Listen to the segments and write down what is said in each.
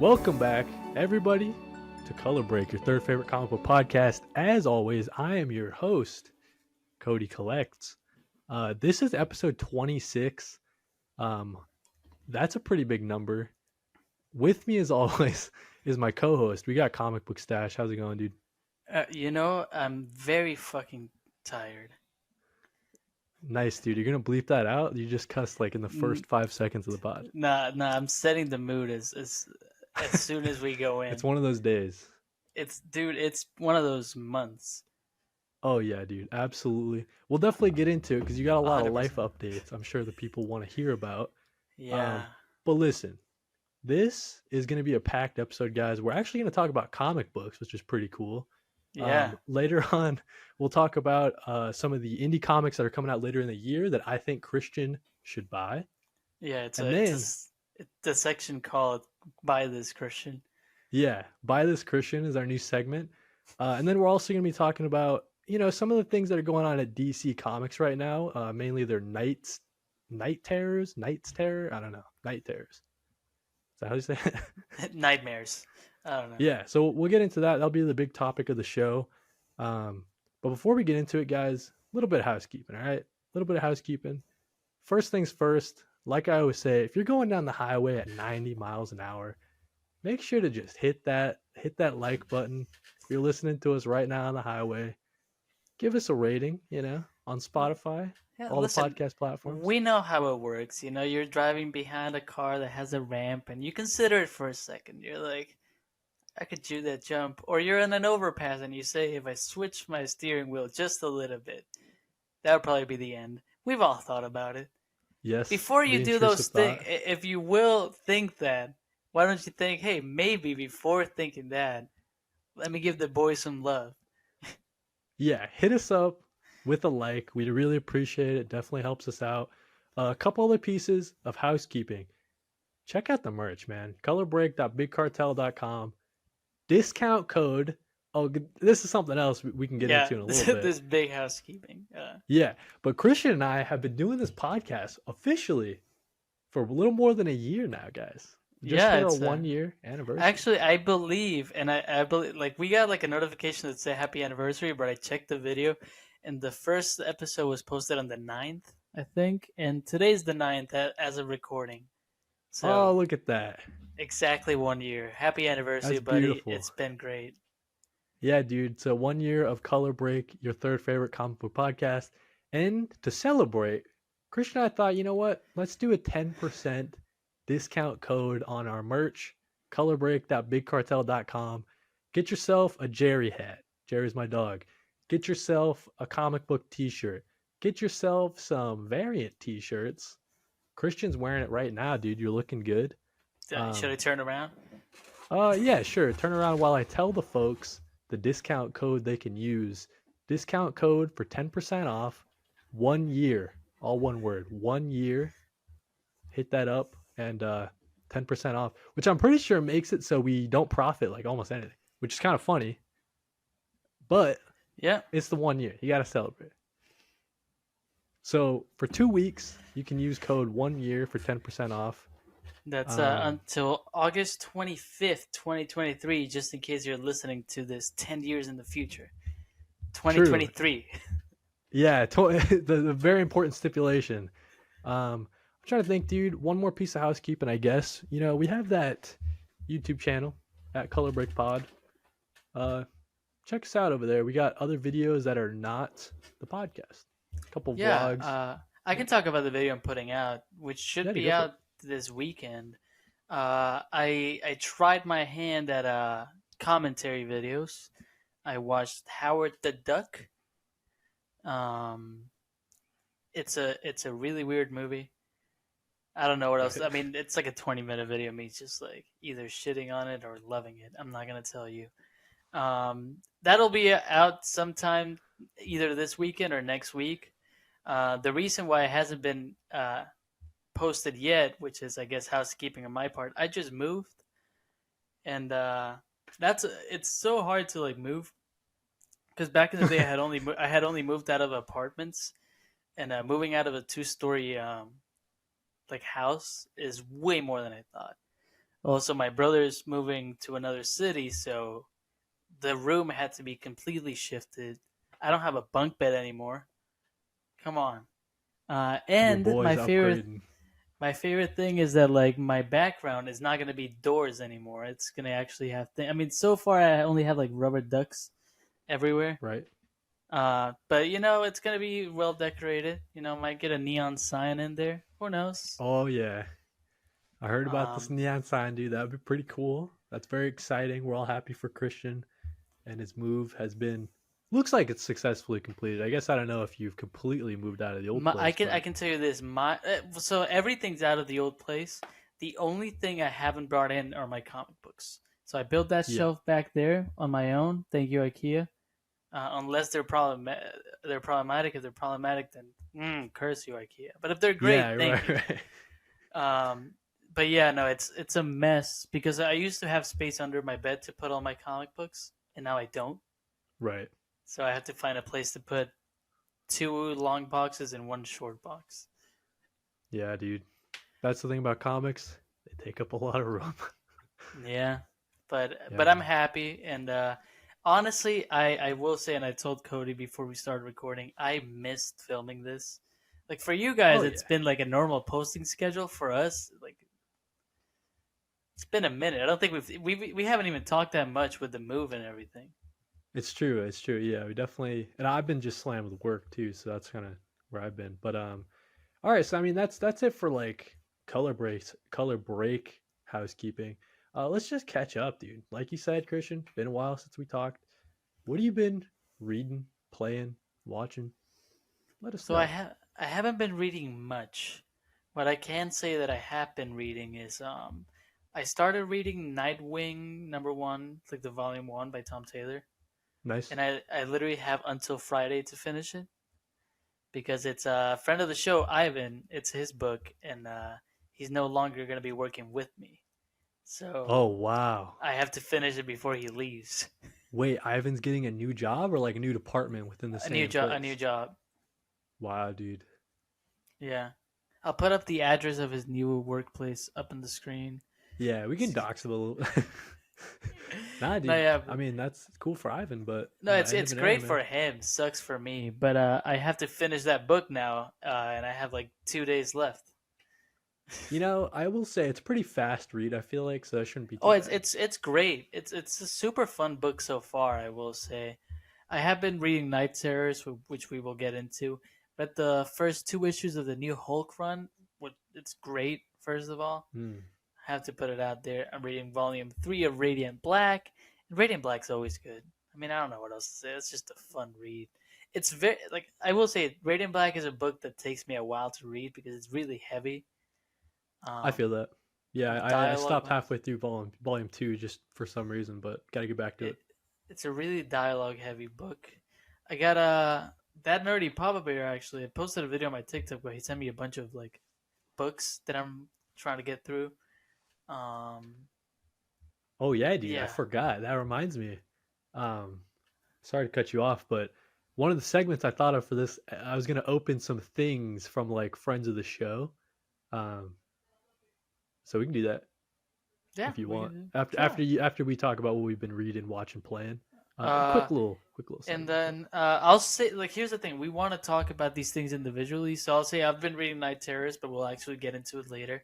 Welcome back, everybody, to Color Break, your third favorite comic book podcast. As always, I am your host, Kody Collects. This is episode 26. That's a pretty big number. With me, as always, is my co-host. We got Comic Book Stash. How's it going, dude? I'm very fucking tired. Nice, dude. You're gonna bleep that out? You just cussed like in the first 5 seconds of the pod. Nah, I'm setting the mood as soon as we go in. It's one of those days. It's one of those months. Oh yeah, dude. Absolutely. We'll definitely get into it because you got a lot of 100%. life updates. I'm sure the people want to hear about. Yeah. But listen, this is going to be a packed episode, guys. We're actually going to talk about comic books, which is pretty cool. Yeah. Later on, we'll talk about some of the indie comics that are coming out later in the year that I think Christian should buy. Yeah, it's a section called Buy This Christian. Yeah, Buy This Christian is our new segment. And then we're also going to be talking about, some of the things that are going on at DC Comics right now. Mainly their Knight's Terror? I don't know. Night Terrors. Is that how you say it? Nightmares. I don't know. Yeah, so we'll get into that. That'll be the big topic of the show. But before we get into it, guys, a little bit of housekeeping, all right? A little bit of housekeeping. First things first, like I always say, if you're going down the highway at 90 miles an hour, make sure to just hit that like button. If you're listening to us right now on the highway, give us a rating, on Spotify, Yeah, all listen, the podcast platforms. we know how it works. You're driving behind a car that has a ramp, and you consider it for a second. You're like, I could do that jump. Or you're in an overpass, and you say, if I switch my steering wheel just a little bit, that would probably be the end. We've all thought about it. Yes. Before you the do those intrusive things, thought. if you will think that, why don't you think, hey, maybe before thinking that, let me give the boys some love. Yeah, hit us up with a like. We'd really appreciate it. It definitely helps us out. A couple other pieces of housekeeping. Check out the merch, man. Colorbreak.bigcartel.com. Discount code. Oh, this is something else we can get into in a little bit. This big housekeeping. Yeah, but Christian and I have been doing this podcast officially for a little more than a year now, guys. Just for it's our 1 year anniversary. Actually, I believe, and I believe, like, we got like a notification that said happy anniversary, but I checked the video, and the first episode was posted on the 9th, I think, and today's the 9th as of recording. So, oh, look at that. Exactly 1 year. Happy anniversary, That's buddy. beautiful. It's been great. Yeah, dude. So 1 year of Color Break, your third favorite comic book podcast. And to celebrate, Christian and I thought, you know what? Let's do a 10% discount code on our merch, colorbreak.bigcartel.com. Get yourself a Jerry hat. Jerry's my dog. Get yourself a comic book t-shirt. Get yourself some variant t-shirts. Christian's wearing it right now, dude. You're looking good. Should I turn around? Yeah, sure. Turn around while I tell the folks the discount code they can use. Discount code for 10% off. 1 year. All one word. 1 year. Hit that up and 10% off, which I'm pretty sure makes it so we don't profit like almost anything, which is kind of funny. But yeah, it's the 1 year. You got to celebrate. So for 2 weeks, you can use code 1 year for 10% off. That's until August 25th, 2023, just in case you're listening to this 10 years in the future. 2023. True. Yeah, the very important stipulation. I'm trying to think, dude, one more piece of housekeeping, I guess. We have that YouTube channel at Color Break Pod. Check us out over there. We got other videos that are not the podcast. A couple vlogs. I can talk about the video I'm putting out, which should be out this weekend. I tried my hand at commentary videos. I watched Howard the Duck. It's a really weird movie. I don't know what else. I mean, it's like a 20-minute video of me just like either shitting on it or loving it. I'm not gonna tell you. That'll be out sometime either this weekend or next week. The reason why it hasn't been posted yet, which is I guess housekeeping on my part, I just moved, and it's so hard to like move because back in the day I had only moved out of apartments, and moving out of a 2-story like house is way more than I thought. Also, my brother's moving to another city, so the room had to be completely shifted. I don't have a bunk bed anymore. Come on. Your And boy's upgrading. my favorite thing is that like my background is not going to be doors anymore. It's going to actually have I mean, so far I only have like rubber ducks everywhere. Right? But it's going to be well decorated. Might get a neon sign in there. Who knows? Oh yeah. I heard about this Um, neon sign, dude. That would be pretty cool. That's very exciting. We're all happy for Christian, and his move has been looks like it's successfully completed. I guess I don't know if you've completely moved out of the old I place, can I but can tell you this. So everything's out of the old place. The only thing I haven't brought in are my comic books. So I built that yeah. shelf back there on my own. Thank you, IKEA. Unless they're problematic. If they're problematic, then curse you, IKEA. But if they're great, Yeah, thank right, you. right. But yeah, no, it's a mess because I used to have space under my bed to put all my comic books, and now I don't. Right. So I have to find a place to put two long boxes and one short box. Yeah, dude. That's the thing about comics. They take up a lot of room. Yeah, but Yeah, but I'm man. happy, and honestly, I will say, and I told Cody before we started recording, I missed filming this. Like for you guys, Oh it's yeah. been like a normal posting schedule. For us, like it's been a minute. I don't think we haven't even talked that much with the move and everything. It's true. It's true. Yeah, we definitely and I've been just slammed with work too, so that's kind of where I've been. But all right, so I mean that's it for like color break housekeeping. Let's just catch up, dude. Like you said, Christian, been a while since we talked. What have you been reading, playing, watching? Let us So I know. have I haven't been reading much. What I can say that I have been reading is I started reading Nightwing #1, like the volume 1 by Tom Taylor, Nice. and I literally have until Friday to finish it because it's a friend of the show, Ivan. It's his book, and he's no longer going to be working with me, Oh so wow. I have to finish it before he leaves. Wait, Ivan's getting a new job or like a new department within the same A new place? job. Wow, dude. Yeah, I'll put up the address of his new workplace up on the screen. Yeah, we can dox him a little. Nah, No, dude. yeah, I mean, that's cool for Ivan, but no, it's end of it's an era, great man. for him. Sucks for me, but I have to finish that book now, and I have like 2 days left. I will say it's a pretty fast read. I feel like so that shouldn't be Oh, too it's bad. it's it's great. It's a super fun book so far. I will say, I have been reading Night Terrors, which we will get into. But the first two issues of the new Hulk run, it's great. First of all, Hmm. I have to put it out there. I'm reading volume 3 of Radiant Black, and Radiant Black's always good. I mean, I don't know what else to say. It's just a fun read. It's very like I will say, Radiant Black is a book that takes me a while to read because it's really heavy. I feel Um, that. Yeah, the I dialogue stopped wise, halfway through volume two just for some reason, but got to get back to it. it, it's a really dialogue heavy book. I got that nerdy Papa Bear actually. I posted a video on my TikTok where he sent me a bunch of like books that I'm trying to get through. Um, Oh yeah, dude, I yeah. forgot. That reminds me. Um, Sorry to cut you off, but one of the segments I thought of for this, I was gonna open some things from like friends of the show. Um, so we can do that Yeah, if you we want. can After sure. after we talk about what we've been reading, watching, playing. Uh, Quick little and segment. But then I'll say like here's the thing: we want to talk about these things individually. So I'll say I've been reading Night Terrors, but we'll actually get into it later.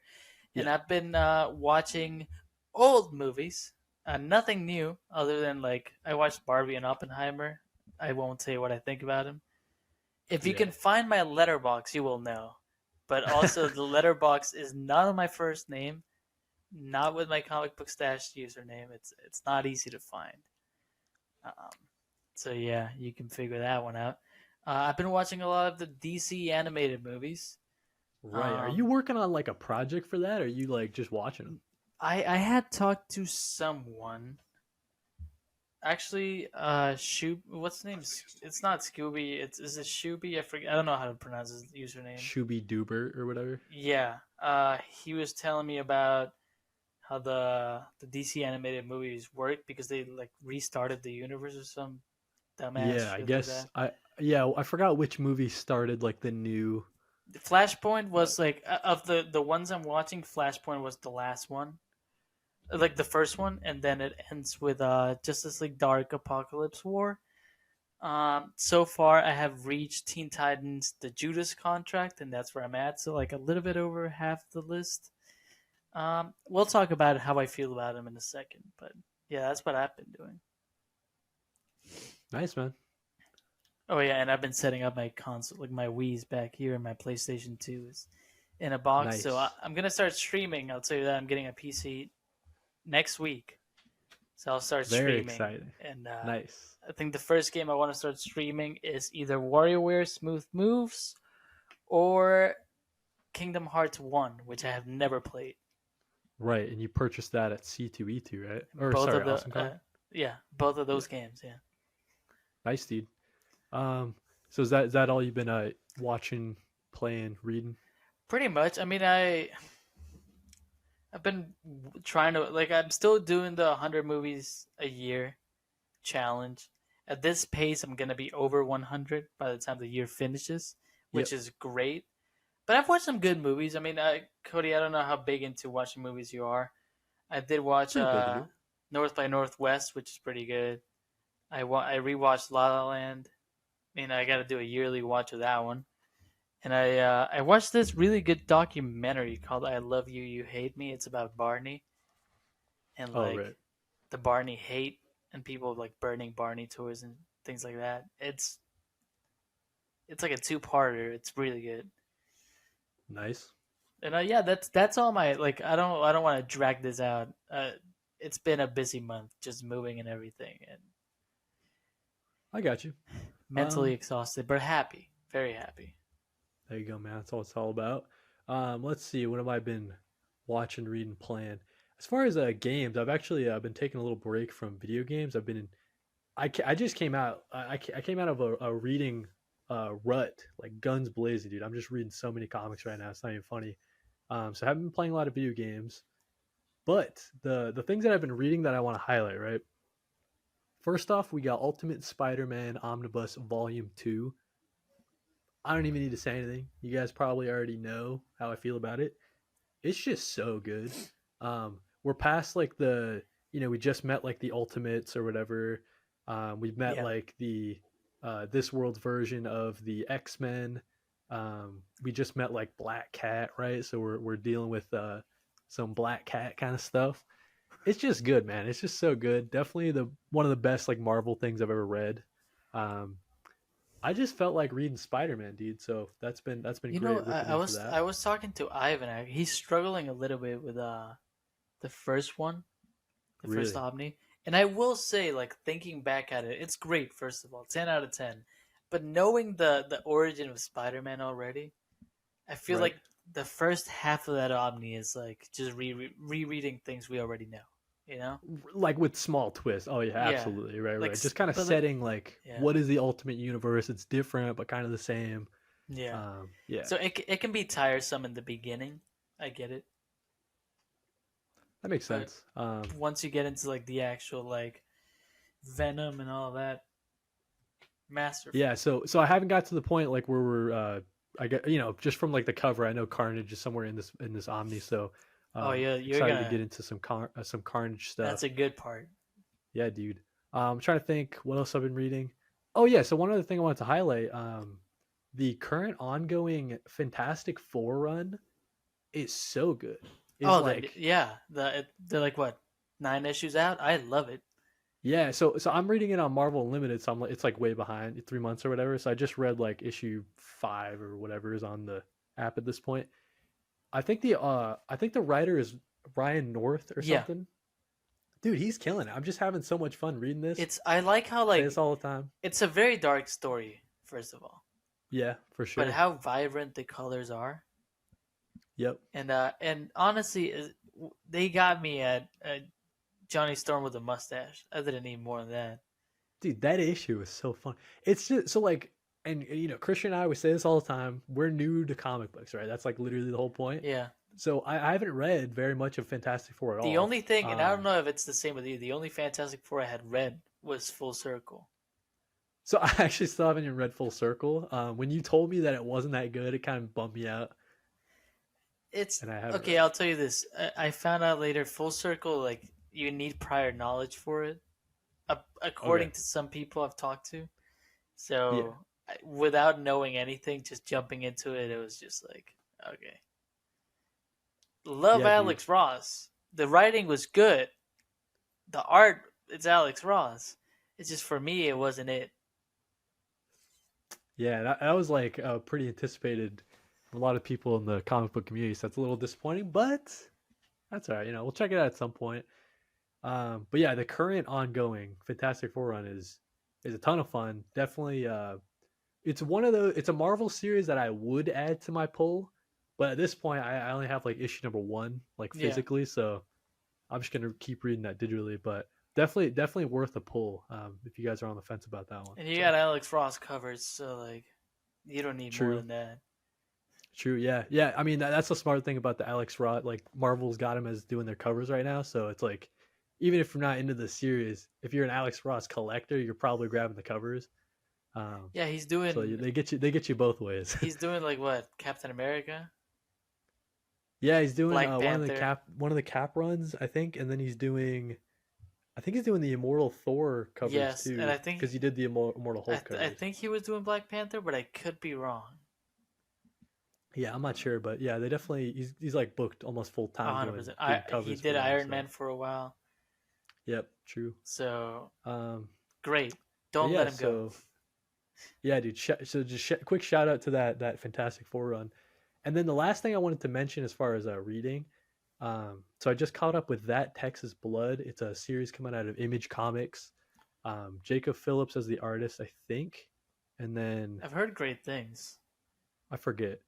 And yeah, I've been watching old movies, nothing new other than like I watched Barbie and Oppenheimer. I won't say what I think about him. If you yeah. can find my letterbox, you will know. But also, the letterbox is not on my first name, not with my comic book stash username. It's not easy to find. Um, so yeah, you can figure that one out. I've been watching a lot of the DC animated movies. Right. Are you Um, working on like a project for that? Or are you like just watching them? I had talked to someone. Actually, what's his name? It's not Scooby. Is it Shooby? I forget. I don't know how to pronounce his username. Shooby Doober or whatever. Yeah. He was telling me about how the DC animated movies work because they like restarted the universe or some dumbass Yeah, I shit like guess that. I forgot which movie started like the new Flashpoint like was like of the ones I'm watching. Flashpoint was the last one. like the first one, and then it ends with Justice League Dark Apocalypse War. So far I have reached Teen Titans the Judas Contract, and that's where I'm at. So like a little bit over half the list. We'll talk about how I feel about him in a second, but yeah, that's what I've been doing. Nice, man. Oh yeah, and I've been setting up my console, like my Wii's back here, and my PlayStation 2 is in a box. So Nice. I'm gonna start streaming. I'll tell you that I'm getting a PC next week, so I'll start Very streaming. exciting. And Nice. I think the first game I want to start streaming is either WarioWare Smooth Moves or Kingdom Hearts 1, which I have never played. Right, and you purchased that at C2E2, right? Or Both sorry, of the Awesome Con. yeah, both of Yeah. those games. Yeah, Nice, dude. Um, so is that all you've been watching, playing, reading? pretty much. I mean, I've been trying to like I'm still doing the 100 movies a year challenge. At this pace, I'm gonna be over 100 by the time the year finishes, which Yep. is great. But I've watched some good movies. I mean, Cody, I don't know how big into watching movies you are. I did watch Pretty big into it. North by Northwest, which is pretty good. I rewatched La La Land. I mean, I got to do a yearly watch of that one. And I watched this really good documentary called "I Love You, You Hate Me." It's about Barney and Oh, right. like the Barney hate and people like burning Barney toys and things like that. It's like a two-parter. It's really good. Nice. And yeah, that's all my like. I don't want to drag this out. It's been a busy month, just moving and everything, and I got you. mentally Um, exhausted, but happy, very happy. there you go, man. That's all it's all about. Let's see. What have I been watching, reading, playing? As far as games, I've actually been taking a little break from video games. I've been in. I just came out. I came out of a reading rut, like guns blazing, dude. I'm just reading so many comics right now. It's not even funny. So I haven't been playing a lot of video games. But the things that I've been reading that I want to highlight, right? First off, we got Ultimate Spider-Man Omnibus Volume 2. I don't even need to say anything. You guys probably already know how I feel about it. It's just so good. We're past like we just met like the Ultimates or whatever. We've met Yeah, like the this world's version of the X-Men. We just met like Black Cat, right? So we're dealing with some Black Cat kind of stuff. It's just good, man. It's just so good. Definitely the one of the best like Marvel things I've ever read. Um, I just felt like reading Spider Man, dude. So that's been you know, great ripping I into was that. I was talking to Ivan. He's struggling a little bit with the first one, the first Really, Omni, and I will say, like thinking back at it, it's great. First of all, 10 out of 10. But knowing the origin of Spider-Man already, I feel right? like the first half of that Omni is like just rereading things we already know. You know? Like with small twists. Oh yeah, Yeah. absolutely, right, Like, right. Just kind of but like, setting like yeah, what is the Ultimate Universe? It's different, but kind of the same. yeah. Yeah, So it can be tiresome in the beginning. I get it, that makes but sense. once you get into like the actual like Venom and all that, masterful. Yeah, so I haven't got to the point like where we're I get just from like the cover, I know Carnage is somewhere in this Omni, so Oh yeah, you're excited to gonna. get into some Carnage That's stuff. a good part. Yeah, dude. I'm trying to think what else I've been reading. Oh yeah, so one other thing I wanted to highlight, the current ongoing Fantastic Four run is so good. Is Oh, like yeah, they're like what 9 issues out. I love it. yeah, so I'm reading it on Marvel Unlimited, so I'm like it's like way behind 3 months or whatever. So I just read like issue 5 or whatever is on the app at this point. I think the writer is Ryan North or Yeah, something. Dude, he's killing it. I'm just having so much fun reading this. I like how Say this like all the time. it's a very dark story first of all, Yeah, for but sure. how vibrant the colors are, Yep. and honestly, they got me at Johnny Storm with a mustache. I didn't need more than that. Dude, that issue is so fun. It's just so like, and Christian and I we say this all the time. We're new to comic books, right? That's like literally the whole point. Yeah. So I haven't read very much of Fantastic Four at The all. only thing, and I don't know if it's the same with you. The only Fantastic Four I had read was Full Circle. So I actually still haven't even read Full Circle. When you told me that it wasn't that good, it kind of bummed me out. It's and I haven't okay. read I'll it. tell you this. I found out later, full circle, like you need prior knowledge for it, Okay. according to some people I've talked to. Yeah. So without knowing anything, just jumping into it, it was just like, okay. Love Yeah, dude. Alex Ross. The writing was good. The art, it's Alex Ross. It's just for me, it wasn't it. Yeah, that was like pretty anticipated from a lot of people in the comic book community. So that's a little disappointing, but that's all right. We'll check it out at some point. But yeah, the current ongoing Fantastic Four run is a ton of fun. Definitely, it's one of those. It's a Marvel series that I would add to my pull, but at this point, I only have like issue number one, like Yeah. physically. So I'm just gonna keep reading that digitally. But definitely worth a pull if you guys are on the fence about that one. And you So got Alex Ross covers, so like, you don't need more true. than that. True. Yeah. Yeah. I mean, that's the smart thing about the Alex Rod. Like Marvel's got him as doing their covers right now, so it's like, even if you're not into the series, if you're an Alex Ross collector, you're probably grabbing the covers. Um, Yeah, so they get you both ways. he's doing like what, Captain America, Yeah, he's doing Black Panther. one of the cap runs, I think, and then I think he's doing the Immortal Thor covers Yes, and too, because he did the Immortal Hulk I covers. think he was doing Black Panther, but I could be wrong. Yeah, I'm not sure, but yeah, they definitely he's like booked almost full time 100%. doing He covers for did them. Iron So Man for a while, yep, true. so Um, great. but Don't let yeah, him go. so yeah, dude. So just quick shout out to that Fantastic Four run, and then the last thing I wanted to mention as far as reading, so I just caught up with that Texas Blood. It's a series coming out of Image Comics. Jacob Phillips as the artist, I think, and then I've heard great things. I forget.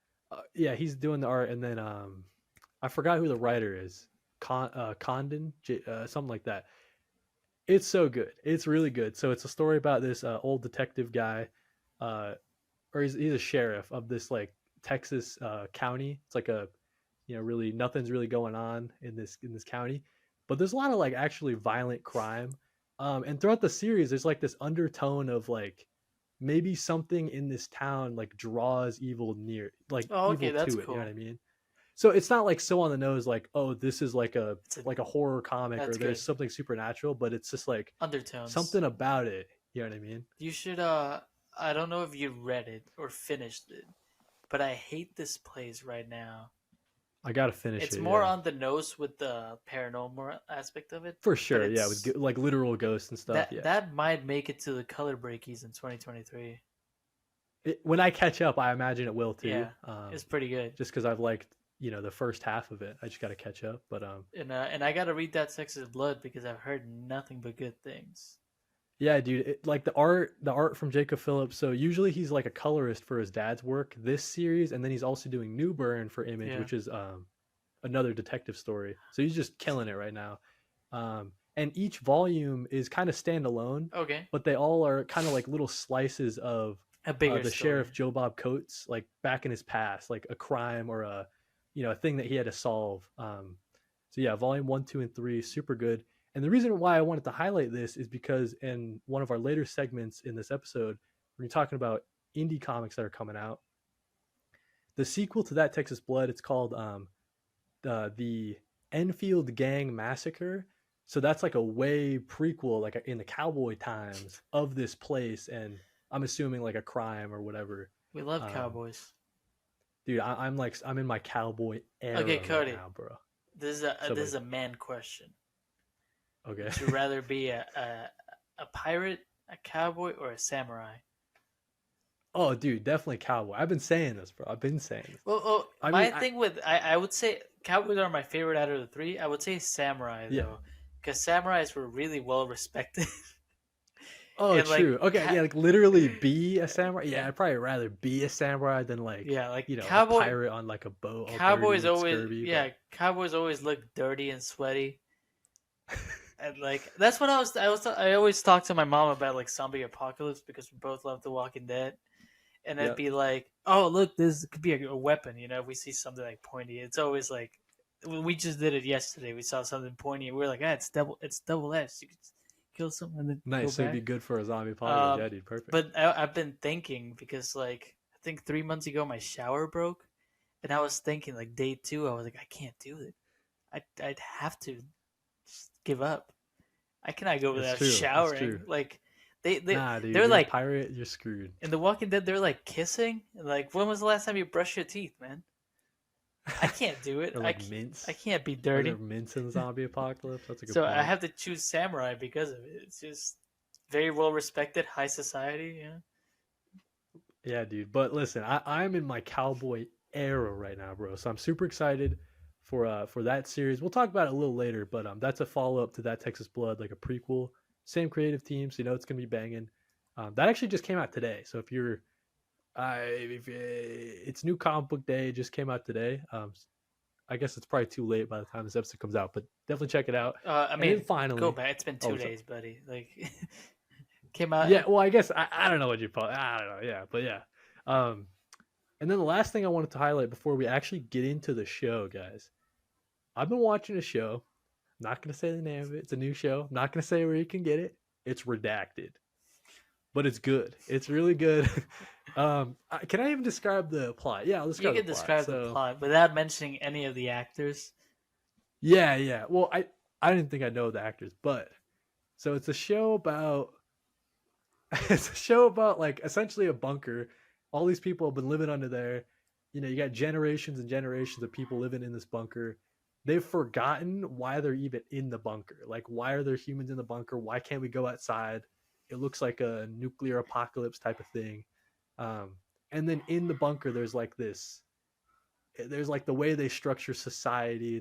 Yeah, he's doing the art, and then I forgot who the writer is. Condon, something like that. It's so good. It's really good. So it's a story about this old detective guy, uh, or he's a sheriff of this like Texas county. It's like a, really nothing's really going on in this county, but there's a lot of like actually violent crime. And throughout the series, there's like this undertone of like maybe something in this town like draws Oh, okay, evil that's to it. You know what cool. I mean? So it's not like so on the nose like, oh, this is It's a like a horror comic or That's there's good. something supernatural, but it's just like Undertones. something about it. You know what I mean? You should I don't know if you read it or finished it, but I hate this place right now. I gotta finish It's it. more Yeah, on the nose with the paranormal aspect of it, for but sure. Yeah, with it's like literal ghosts and stuff. that Yeah. that might make it to the color breakies in 2023. When I catch up, I imagine it will too. Yeah, it's pretty good. Just because I've liked the first half of it. I just gotta catch up. But And I got to read that Texas Blood because I've heard nothing but good things. yeah, dude, like the art from Jacob Phillips. So usually he's like a colorist for his dad's work. This series, and then he's also doing New Burn for Image, Yeah. which is another detective story. So he's just killing it right now. And each volume is kind of standalone, Okay. but they all are kind of like little slices of A bigger the story. sheriff Joe Bob Coates, like back in his past, like a crime or a thing that he had to solve. So yeah, volume 1, 2, and 3, super good. And the reason why I wanted to highlight this is because in one of our later segments in this episode, when you're talking about indie comics that are coming out, the sequel to that Texas Blood, it's called the Enfield Gang Massacre. So that's like a way prequel, like in the cowboy times of this place, and I'm assuming like a crime or whatever. We love Um, cowboys. dude, I'm in my cowboy Okay, era right Kody. now, bro. This So is buddy, a man question. okay. Would you rather be a pirate, a cowboy, or a samurai? Oh, dude, definitely cowboy. I've been saying this, bro. I've been saying this. Well, I my mean, I thing with I would say cowboys are my favorite out of the three. I would say samurai yeah. though, because samurais were really well respected. Oh, And like true. Okay, yeah, like literally be a samurai. Yeah, yeah, I'd probably rather be a samurai than like, yeah, like a pirate on like a boat all dirty with scurvy. But cowboys always look dirty and sweaty. And like that's what I always talk to my mom about like zombie apocalypse because we both love The Walking Dead. And it'd yeah, be like, oh look, this could be a weapon. If we see something like pointy, it's always like we just did it yesterday. We saw something pointy, and we are like, it's double edged. You could kill someone and then go nice. So it'd be back. good for a zombie apocalypse. Um, Yeah, dude, perfect. but I've been thinking because like I think 3 months ago my shower broke, And I was thinking like day 2, I was like, I can't do it. I'd have to just give up. I cannot go It's without true. It's true. showering. Like they they Nah, dude, they're you're a like pirate. You're screwed. in The Walking Dead. They're like kissing. Like when was the last time you brushed your teeth, man? I can't do it. Or like mints. I can't be Are there dirty. mints in the zombie apocalypse? That's a good So I point. have to choose samurai because of it. It's just very well respected, high society. Yeah. Yeah, dude. But listen, I'm in my cowboy era right now, bro. So I'm super excited for that series. We'll talk about it a little later, but that's a follow up to that Texas Blood, like a prequel. Same creative team, so you know it's gonna be banging. That actually just came out today. So if it's new comic book day, it just came out today. I guess it's probably too late by the time this episode comes out, but definitely check it out. I And then mean, go finally, back. It's been oh, 2 days, buddy. Like came out. yeah, well, I guess I don't know what you call it. I don't know. Yeah, but yeah. Um, and then the last thing I wanted to highlight before we actually get into the show, guys, I've been watching a show. I'm not going to say the name of it. It's a new show. I'm not going to say where you can get it. It's redacted, but it's good. It's really good. Can I even describe the plot? Yeah, I'll You describe the can plot. describe the So, plot without mentioning any of the actors. yeah, yeah. Well, I didn't think I know the actors, but so it's a show about it's a show about like essentially a bunker. All these people have been living under there. You know, you got generations and generations of people living in this bunker. They've forgotten why they're even in the bunker. Like, why are there humans in the bunker? Why can't we go outside? It looks like a nuclear apocalypse type of thing. Um, and then in the bunker, there's like the way they structure society.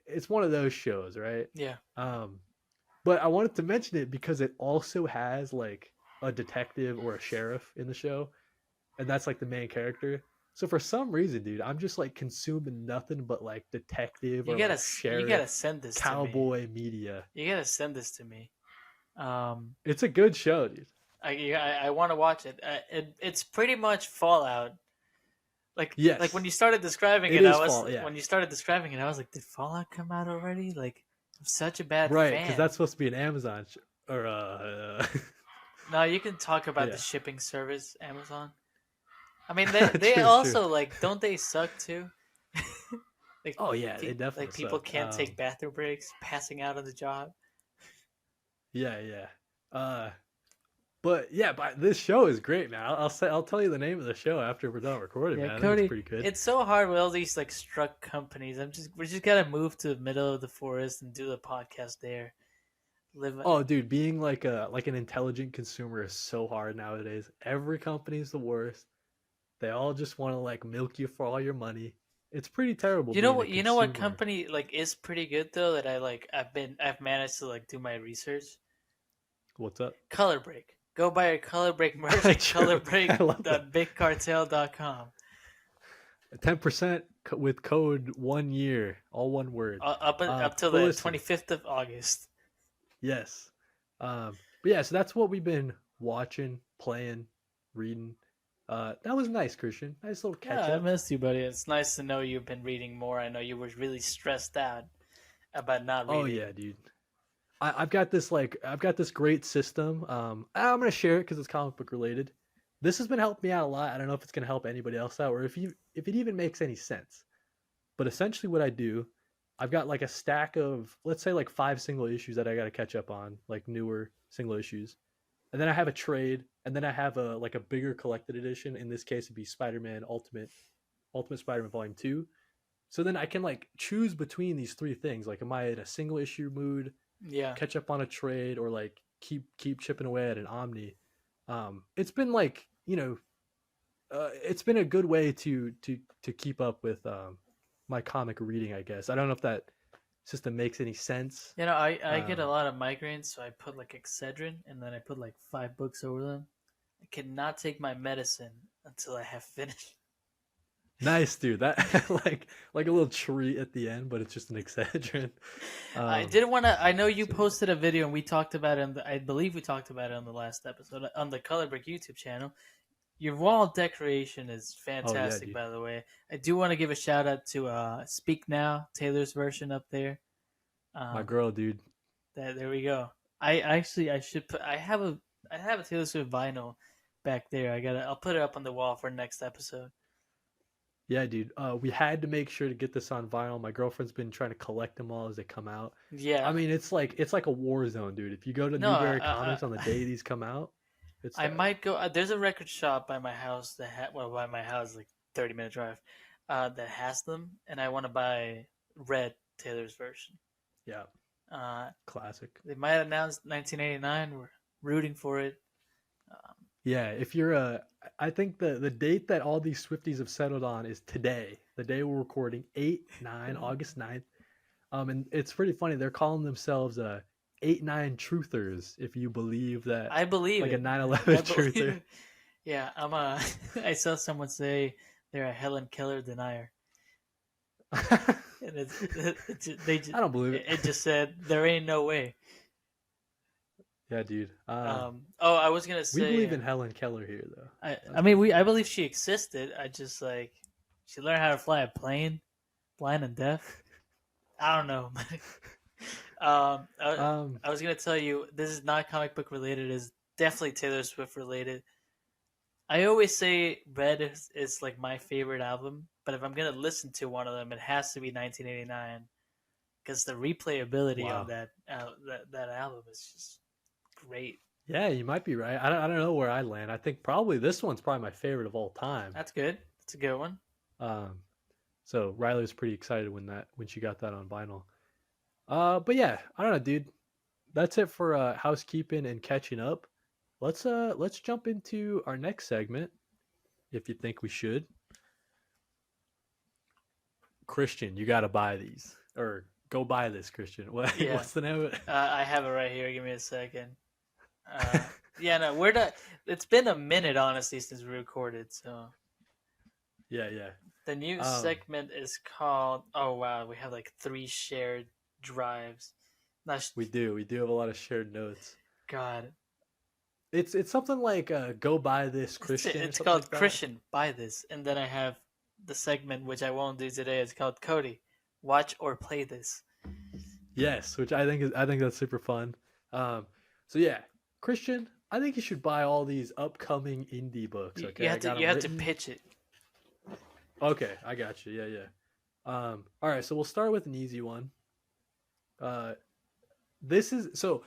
It's one of those shows, right? Yeah. Um, but I wanted to mention it because it also has like a detective or a sheriff in the show, and that's like the main character. So for some reason, dude, I'm just like consuming nothing but like detective or like You gotta sheriff, send this to me. cowboy media. You gotta send this to me. Um, It's a good show, dude. I want to watch it. It's pretty much Fallout. Like when Yes, you started describing it it, is fall. Yeah, I was like, did Fallout come out already? Like, I'm such a bad right, because fan. that's supposed to be an Amazon or No, you can talk about the yeah. shipping service, Amazon. I mean, they True, true. also like, don't they suck too? like, Oh yeah, they like definitely people suck. can't take bathroom breaks, passing out on the job. Yeah, yeah. But yeah, but this show is great, man. I'll tell you the name of the show after we're done recording, Yeah, man. I think it's Kody, pretty good. it's so hard with all these like struck companies. We just gotta move to the middle of the forest and do the podcast there. Live. Oh, dude, being like an intelligent consumer is so hard nowadays. Every company's the worst. They all just want to like milk you for all your money. It's pretty terrible You know being a what? You know what consumer. company like is pretty good though that I've managed to like do my research. What's up? Color Break. Go buy your Color Break merch at True. I love that. colorbreak.bigcartel.com. 10% with code 1 year, all one word. Up till But the listen, 25th of August. yes. But yeah, so that's what we've been watching, playing, reading. That was nice, Christian. Nice little catch Yeah, I up. missed you, buddy. It's nice to know you've been reading more. I know you were really stressed out about not Oh reading. yeah, dude. I've got this great system. I'm gonna share it because it's comic book related. This has been helping me out a lot. I don't know if it's gonna help anybody else out or if it even makes any sense. But essentially, what I do, I've got like a stack of let's say like 5 single issues that I got to catch up on, like newer single issues, and then I have a trade, and then I have a like a bigger collected edition. In this case, it'd be Spider-Man Ultimate Spider-Man Volume 2. So then I can like choose between these three things. Like, am I in a single issue mood, Yeah. catch up on a trade, or like keep chipping away at an Omni? It's been like it's been a good way to keep up with my comic reading. I guess I don't know if that system makes any sense. You know, I get a Um, lot of migraines, so I put like Excedrin and then I put like 5 books over them. I cannot take my medicine until I have finished. nice, dude. That like a little treat at the end, but it's just an Excedrin. I Um, did want to. I know you so posted a video and we talked about it. I believe we talked about it on the last episode on the Color Brick YouTube channel. Your wall decoration is oh yeah, fantastic, dude. by the way. I do want to give a shout out to Speak Now, Taylor's version up there. My Um, girl, dude. there we go. I should put. I have a Taylor Swift vinyl back there. I'll put it up on the wall for next episode. Yeah, dude. We had to make sure to get this on vinyl. My girlfriend's been trying to collect them all as they come out. I Yeah. mean, it's like a war zone, dude. If you go to No, Newberry Comics on the day these come out, it's I terrible. might go. There's a record shop by my house well, by my house, like 30-minute drive, that has them, and I want to buy Red Taylor's version. Yeah, Uh, classic. they might announce 1989. We're rooting for it. Um, Yeah, if you're I think the date that all these Swifties have settled on is today. The day we're recording, 8/9, August 9th. And it's pretty funny. They're calling themselves 8/9 truthers, if you believe that, I believe like a it. 9/11 I believe truther. it. Yeah, I'm a. I saw someone say they're a Helen Keller denier, and I don't believe it. it just said there ain't no way. Yeah, dude. Oh, I was gonna We say. believe in Helen Keller here, though. I That's mean, for sure. I believe she existed. I just like she learned how to fly a plane, blind and deaf. I don't know. Um, I was gonna tell you this is not comic book related. It's definitely Taylor Swift related. I always say Red is like my favorite album, but if I'm gonna listen to one of them, it has to be 1989 because the replayability on wow. that album is just great. Yeah, you might be right. I don't know where I land. I think probably this one's probably my favorite of all time. That's good. That's a good one. Um, so Riley was pretty excited when she got that on vinyl. But yeah, I don't know, dude. That's it for housekeeping and catching up. Let's jump into our next segment, if you think we should. Christian, you got to buy these, or go buy this, Christian. Yeah, What's the name of I have it right here. Give me a second. it? Yeah, no, we're not. It's been a minute, honestly, since we recorded. So Yeah, yeah. the new Um, segment is called. Oh wow, we have like 3 shared drives. Not we do have a lot of shared notes. God. It's something like go buy this, Christian, or It's something called like that. Christian. Buy this, and then I have the segment which I won't do today. It's called Kody. Watch or play this. Yes, which I think that's super fun. Um, so yeah, Christian, I think you should buy all these upcoming indie books. You Okay, I have to got you them have to written. pitch it. Okay, I got you. Yeah, yeah. All right, so we'll start with an easy one. Uh, this is so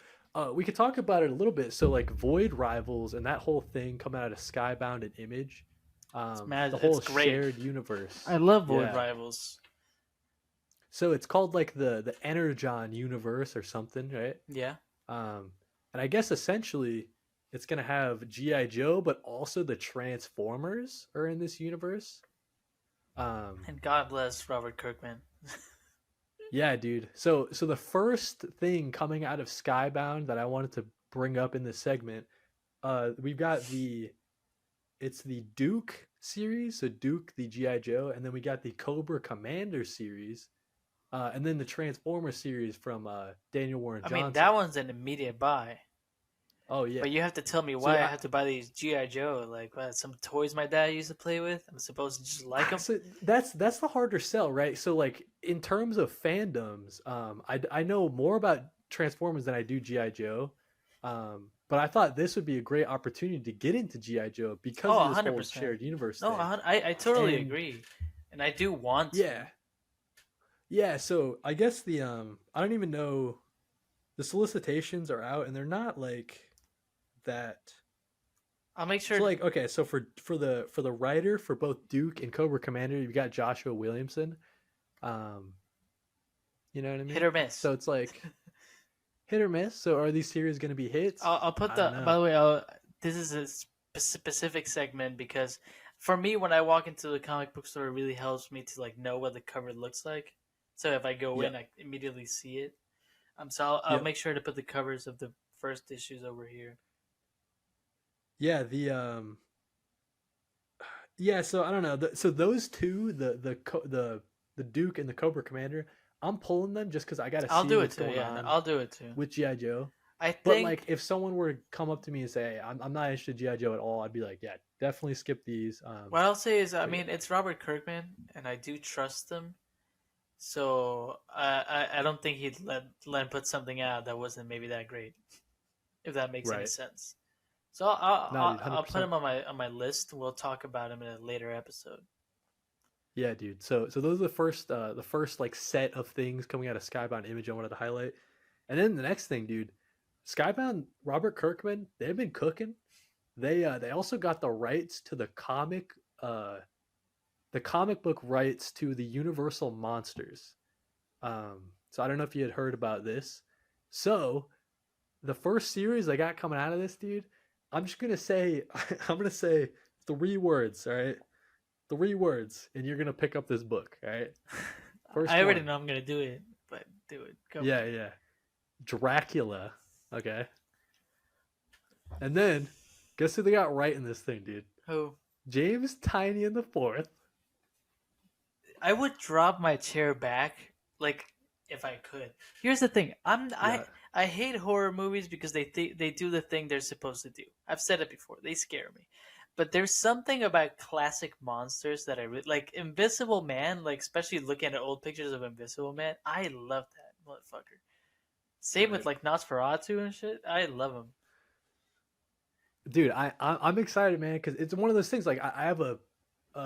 we could talk about it a little bit. So like Void Rivals and that whole thing coming out of Skybound and Image, It's mad. the It's whole great. shared universe. I love Void Yeah. Rivals. So it's called like the Energon Universe or something, right? Yeah, Um, and I guess essentially it's gonna have GI Joe, but also the Transformers are in this universe. Um, and God bless Robert Kirkman. yeah, dude. So the first thing coming out of Skybound that I wanted to bring up in this segment, we've got it's the Duke series, so Duke the GI Joe, and then we got the Cobra Commander series, and then the Transformer series from Daniel Warren I mean, that Johnson. one's an immediate buy. Oh yeah. But you have to tell me So why I have to buy these GI Joe. Like, what, some toys my dad used to play with. I'm supposed to just like them. so that's the harder sell, right? So like in terms of fandoms, I know more about Transformers than I do GI Joe, but I thought this would be a great opportunity to get into GI Joe because Oh, of this whole 100%. shared universe No, thing. I totally And agree, and I do want to. yeah, yeah. So I guess I don't even know, the solicitations are out and they're not like that. I'll make sure So like okay, so for the writer for both Duke and Cobra Commander, you've got Joshua Williamson. Um, You know what I hit mean? or miss. So it's like hit or miss. So are these series going to be hits? I'll put I don't the. By know. the way, this is a specific segment because for me, when I walk into the comic book store, it really helps me to like know what the cover looks like. So if I go in, Yep. I immediately see it. So I'll Yep. make sure to put the covers of the first issues over here. Yeah. Yeah. So I don't know. So those two, the Duke and the Cobra Commander, I'm pulling them just because I got to I'll see do it what's too. going Yeah, no, on I'll do it too. with GI Joe. I But like, think if someone were to come up to me and say, hey, I'm not interested in GI Joe at all, I'd be like, yeah, definitely skip these. what I'll say is, I But yeah, mean, it's Robert Kirkman, and I do trust him. So I don't think he'd let him put something out that wasn't maybe that great, if that makes any right. sense. So I'll No, I'll, dude, hundred I'll put percent. him on my list. We'll talk about him in a later episode. Yeah, dude. So those are the first like set of things coming out of Skybound Image I wanted to highlight. And then the next thing, dude, Skybound Robert Kirkman, they've been cooking. They also got uh the comic book rights to the Universal Monsters. So I don't know if you had heard about this. So the first series I got coming out of this, dude, I'm just gonna say I'm gonna say 3 words, all right? 3 words, and you're gonna pick up this book, all right? I First already one. know I'm gonna do it, but do it. Go. Yeah, yeah. Dracula. Okay. And then guess who they got right in this thing, dude? Who? James Tiny in the fourth. I would drop my chair back, like if I could. Here's the thing. Yeah. I hate horror movies because they do the thing they're supposed to do. I've said it before. They scare me. But there's something about classic monsters that I really like. Invisible Man, like especially looking at old pictures of Invisible Man. I love that motherfucker. Same with Right. like Nosferatu and shit. I love him. Dude, I'm excited, man, because it's one of those things. Like I have a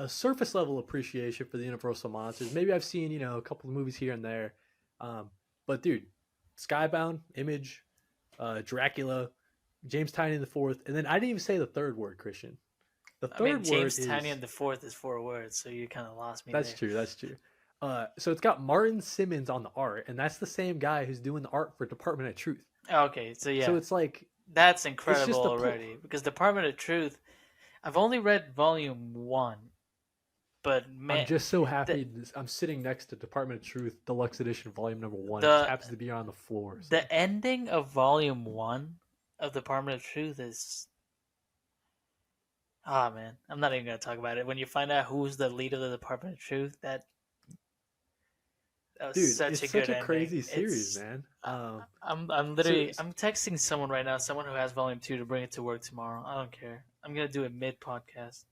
surface level appreciation for the Universal monsters. Maybe I've seen a couple of movies here and there, but dude, Skybound, Image, Dracula, James Tiny in the fourth, and then I didn't even say the third word, Christian. The I mean, third word James Tanya is and the Fourth is 4 words, so you kind of lost me that's there. true. That's true. So it's got Martin Simmons on the art, and that's the same guy who's doing the art for Department of Truth. Okay, so So yeah, it's like that's it's incredible just a already. Because Department of Truth, I've only read volume one, but I'm man, just so the happy. I'm sitting next to Department of Truth Deluxe Edition Volume Number One. It just the happens to be on the floor. So the ending of volume one of Department of Truth is ah man, I'm not even gonna talk about it. When you find out who's the lead of the Department of Truth, that was dude, such it's a such good a ending. crazy series, It's man. I'm So literally I'm texting someone right now, someone who has volume two to bring it to work tomorrow. I don't care. I'm gonna do it mid podcast.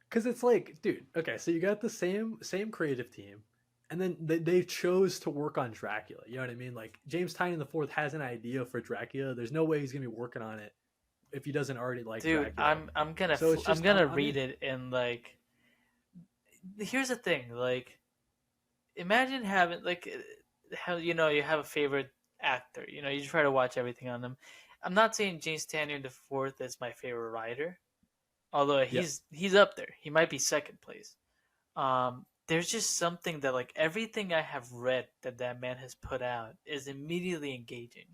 because it's like, dude, okay, so you got the same creative team, and then they chose to work on Dracula. You know what I mean? Like James Tynion the Fourth has an idea for Dracula. There's no way he's gonna be working on it if he doesn't already like Dude, Dracula. So it's I'm just gonna I'm read in. it and like here's the thing, like imagine having like how you have a favorite actor, you try to watch everything on them. I'm not saying James Tanner the fourth is my favorite writer, although Yep, he's up there. He might be second place. There's just something that like everything I have read that man has put out is immediately engaging.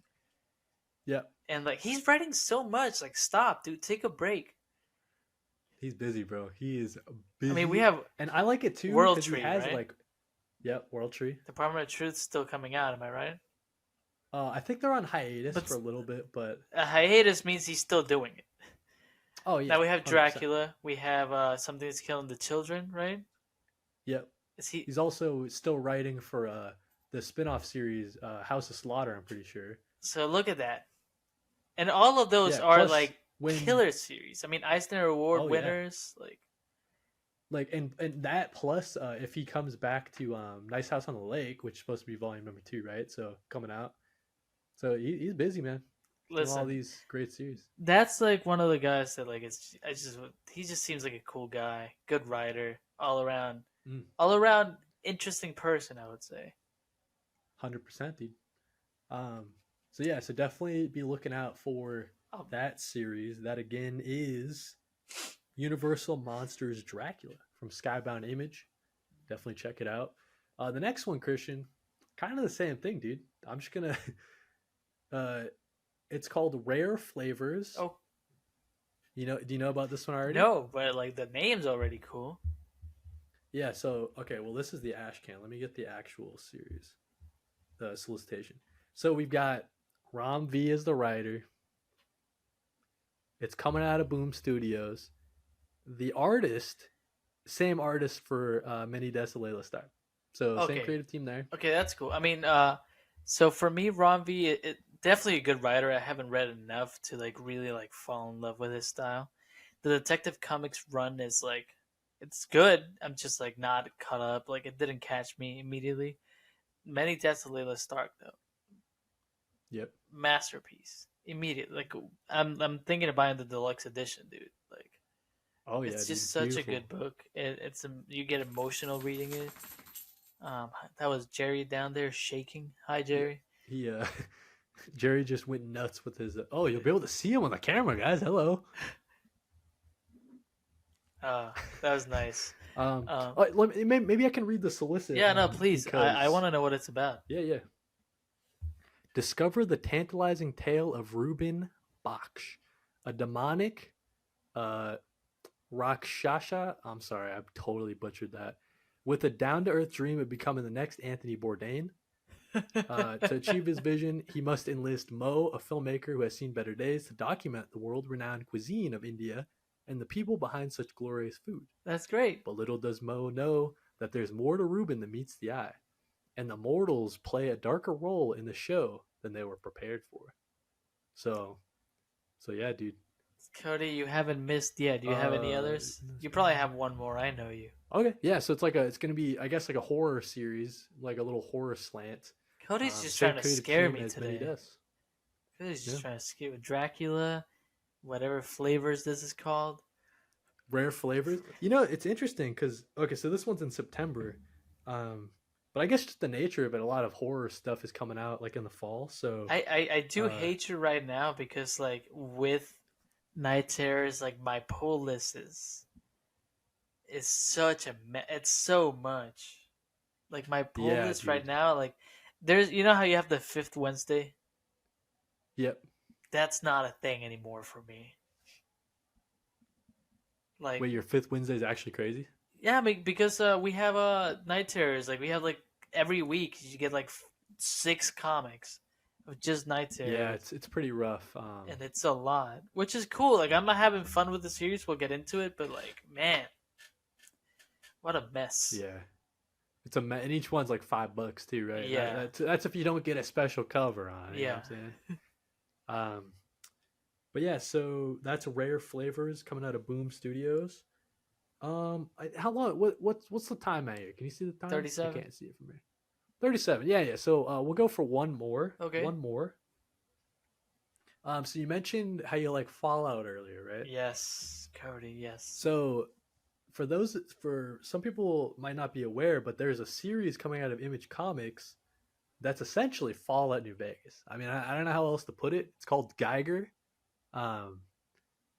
yep. And like he's writing so much, like stop, dude, take a break. He's busy, bro. He is I mean, we busy, have and I like it too World because he Tree, has right? like, yep, World Tree. Department of Truth still coming out, am I right? I think they're on hiatus for But a little bit, but a hiatus means he's still doing it. oh yeah, Now we have 100%. Dracula. We have something that's killing the children, right? Yep. Is he? He's also still writing for the spin-off series House of Slaughter, I'm pretty sure. So look at that. And all of those Yeah, are plus like when killer series. I mean, Eisner Award oh yeah. winners. Like, Like and that plus if he comes back to Nice House on the Lake, which is supposed to be volume number 2, right? So coming out. So he's busy, man. Doing all listen, these great series. that's like one of the guys that like he just seems like a cool guy, good writer, Mm, all around interesting person. I would say. 100%, dude. Um, so yeah, so definitely be looking out for Oh, that series. That again is Universal Monsters Dracula from Skybound Image. Definitely check it out. The next one, Christian, kind of the same thing, dude. I'm just gonna. uh, it's called Rare Flavors. oh Do you know about this one already? no, but like the name's already cool. Yeah. So okay, well, this is the Ash Can. Let me get the actual series, the solicitation. So we've got Rom V as the writer. It's coming out of Boom Studios. The artist, same artist for Many Desolela Star. So same Okay, creative team there. okay, that's cool. I mean, so for me, Ron V, definitely a good writer. I haven't read enough to like really like fall in love with his style. The Detective Comics run is like, it's good. I'm just like not caught up. Like it didn't catch me immediately. Many Deaths of Layla Stark though, Yep. masterpiece. Immediately, like I'm thinking of buying the deluxe edition, dude. Like Oh yeah, It's dude, just it's such a beautiful. good book. You get emotional reading it. That was Jerry down there shaking. Hi, Yeah, Jerry. he Jerry just went nuts with his. Oh, you'll be able to see him on the camera, guys. Hello. Uh, that was nice. Um, maybe I can read the solicit yeah, no, please. I because want to know what it's about. yeah, yeah. Discover the tantalizing tale of Reuben Baksh, a demonic uh, Rakshasha. I'm sorry, I've totally butchered that. With a down to earth dream of becoming the next Anthony Bourdain. To achieve his vision, he must enlist Mo, a filmmaker who has seen better days, to document the world renowned cuisine of India and the people behind such glorious food. That's great. But little does Mo know that there's more to Reuben than meets the eye, and the mortals play a darker role in the show than they were prepared for. So, so yeah, dude. Cody, you haven't missed yet. Do you have any others? You probably have one more. I know you. Okay, yeah. So it's gonna be, I guess, like a horror series, like a little horror slant. Cody's just Same trying to creative scare team me as many today. deaths. Cody's Yeah. just trying to scare with Dracula, whatever flavors this is called. Rare flavors. You know, it's interesting because okay, so this one's in September, but I guess just the nature of it, a lot of horror stuff is coming out like in the fall. So, I do uh, hate you right now because like with Night Terrors, like my pull list is such a it's so much. Like my pull yeah, list right dude. now, like there's you know how you have the fifth Wednesday? Yep. That's not a thing anymore for me. Like Wait, your fifth Wednesday is actually crazy. yeah, I mean, because we have Night Terrors. Like we have like every week you get like six comics of just Night Yeah, Terrors, it's pretty rough. and it's a lot, which is cool. Like I'm not having fun with the series. We'll get into it, but like man, what a mess. Yeah, and each one's like $5 too, right? Yeah, That's if you don't get a special cover on it. You know what yeah. I'm saying? Um, but yeah, so that's Rare Flavors coming out of Boom Studios. How long? What's the time out here? Can you see the time? I 37. can't see it from here. 37. Yeah, yeah. So we'll go for one more. Okay. One more. So you mentioned how you like Fallout earlier, right? Yes, Cody. Yes. So for some people might not be aware, but there's a series coming out of Image Comics that's essentially Fallout New Vegas. I mean, I don't know how else to put it. It's called Geiger. Um,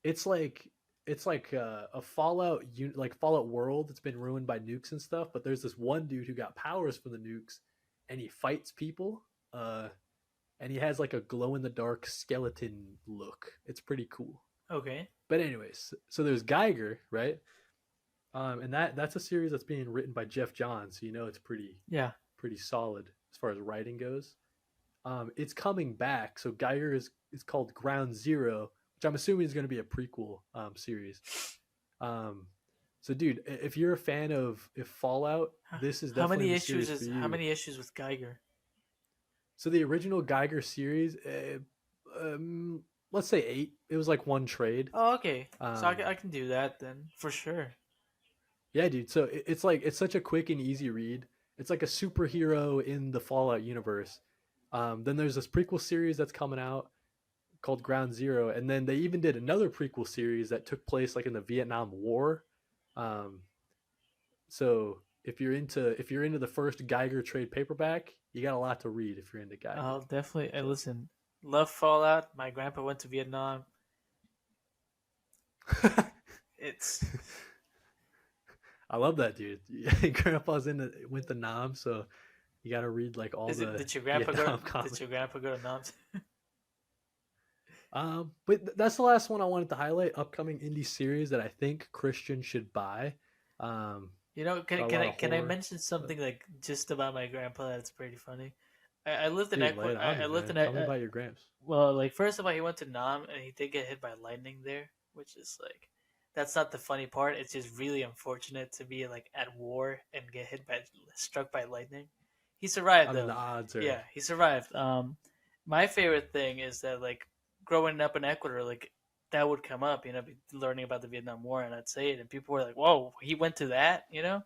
it's like a Fallout like Fallout world. It's been ruined by nukes and stuff, but there's this one dude who got powers from the nukes, and he fights people. And he has like a glow in the dark skeleton look. It's pretty cool. Okay. But anyways, so there's Geiger, right? And that's a series that's being written by Jeff Johns, so you know it's Yeah. pretty solid as far as writing goes. It's coming back, so Geiger is called Ground Zero, which I'm assuming is going to be a prequel series. Um, so, dude, if you're a fan of if Fallout, this is How definitely many the issues series for is how you. many issues with Geiger? So the original Geiger series, let's say 8. It was like one trade. Oh, okay. So Um, I can do that then for sure. yeah, dude. So it's like it's such a quick and easy read. It's like a superhero in the Fallout universe. Then there's this prequel series that's coming out called Ground Zero, and then they even did another prequel series that took place like in the Vietnam War. Um, so if you're into the first Geiger trade paperback, you got a lot to read if you're into Geiger. I'll definitely. So Listen, love Fallout. My grandpa went to Vietnam. It's I love that, dude. Grandpa's went to Nam, so you got to read like all is it? the Did your grandpa go? Vietnam Did comics. your grandpa go to Nam? But that's the last one I wanted to highlight. Upcoming indie series that I think Christian should buy. Um, You know, got a can lot I of can I horror. mention But, something like just about my grandpa that's pretty funny? I lived in dude, lay Ecuador. it on I me, lived man. in Tell me about your Gramps. well, like first of all, he went to Nam and he did get hit by lightning there, which is like that's not the funny part. It's just really unfortunate to be like at war and get struck by lightning. He survived I mean, though. the odds are. Yeah, he survived. My favorite thing is that like growing up in Ecuador, like that would come up, learning about the Vietnam War, and I'd say it, and people were like, "Whoa, he went to that," you know.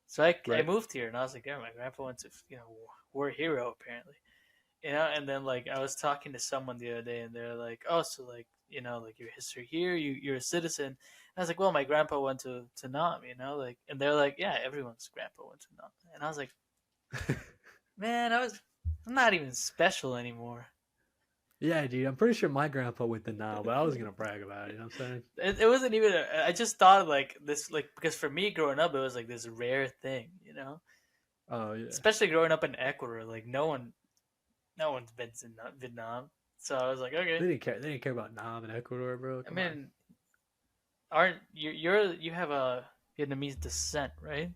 So I Right. moved here, and I was like, "Yeah, my grandpa went to war hero apparently." And then like I was talking to someone the other day, and they're like, "Oh, so like like your history here. You're a citizen. And I was like, well, my grandpa went to Nam, like, and they're like, yeah, everyone's grandpa went to Nam. And I was like, man, I'm not even special anymore. Yeah, dude. I'm pretty sure my grandpa went to Nile, but I was gonna brag about it. You know what I'm saying? It wasn't even. I just thought like this, like because for me growing up, it was like this rare thing, Oh yeah. especially growing up in Ecuador. Like no one's been to Vietnam, so I was like, okay. They didn't care. They didn't care about Nam and Ecuador, bro. I Come on. mean, aren't you have a Vietnamese descent, right?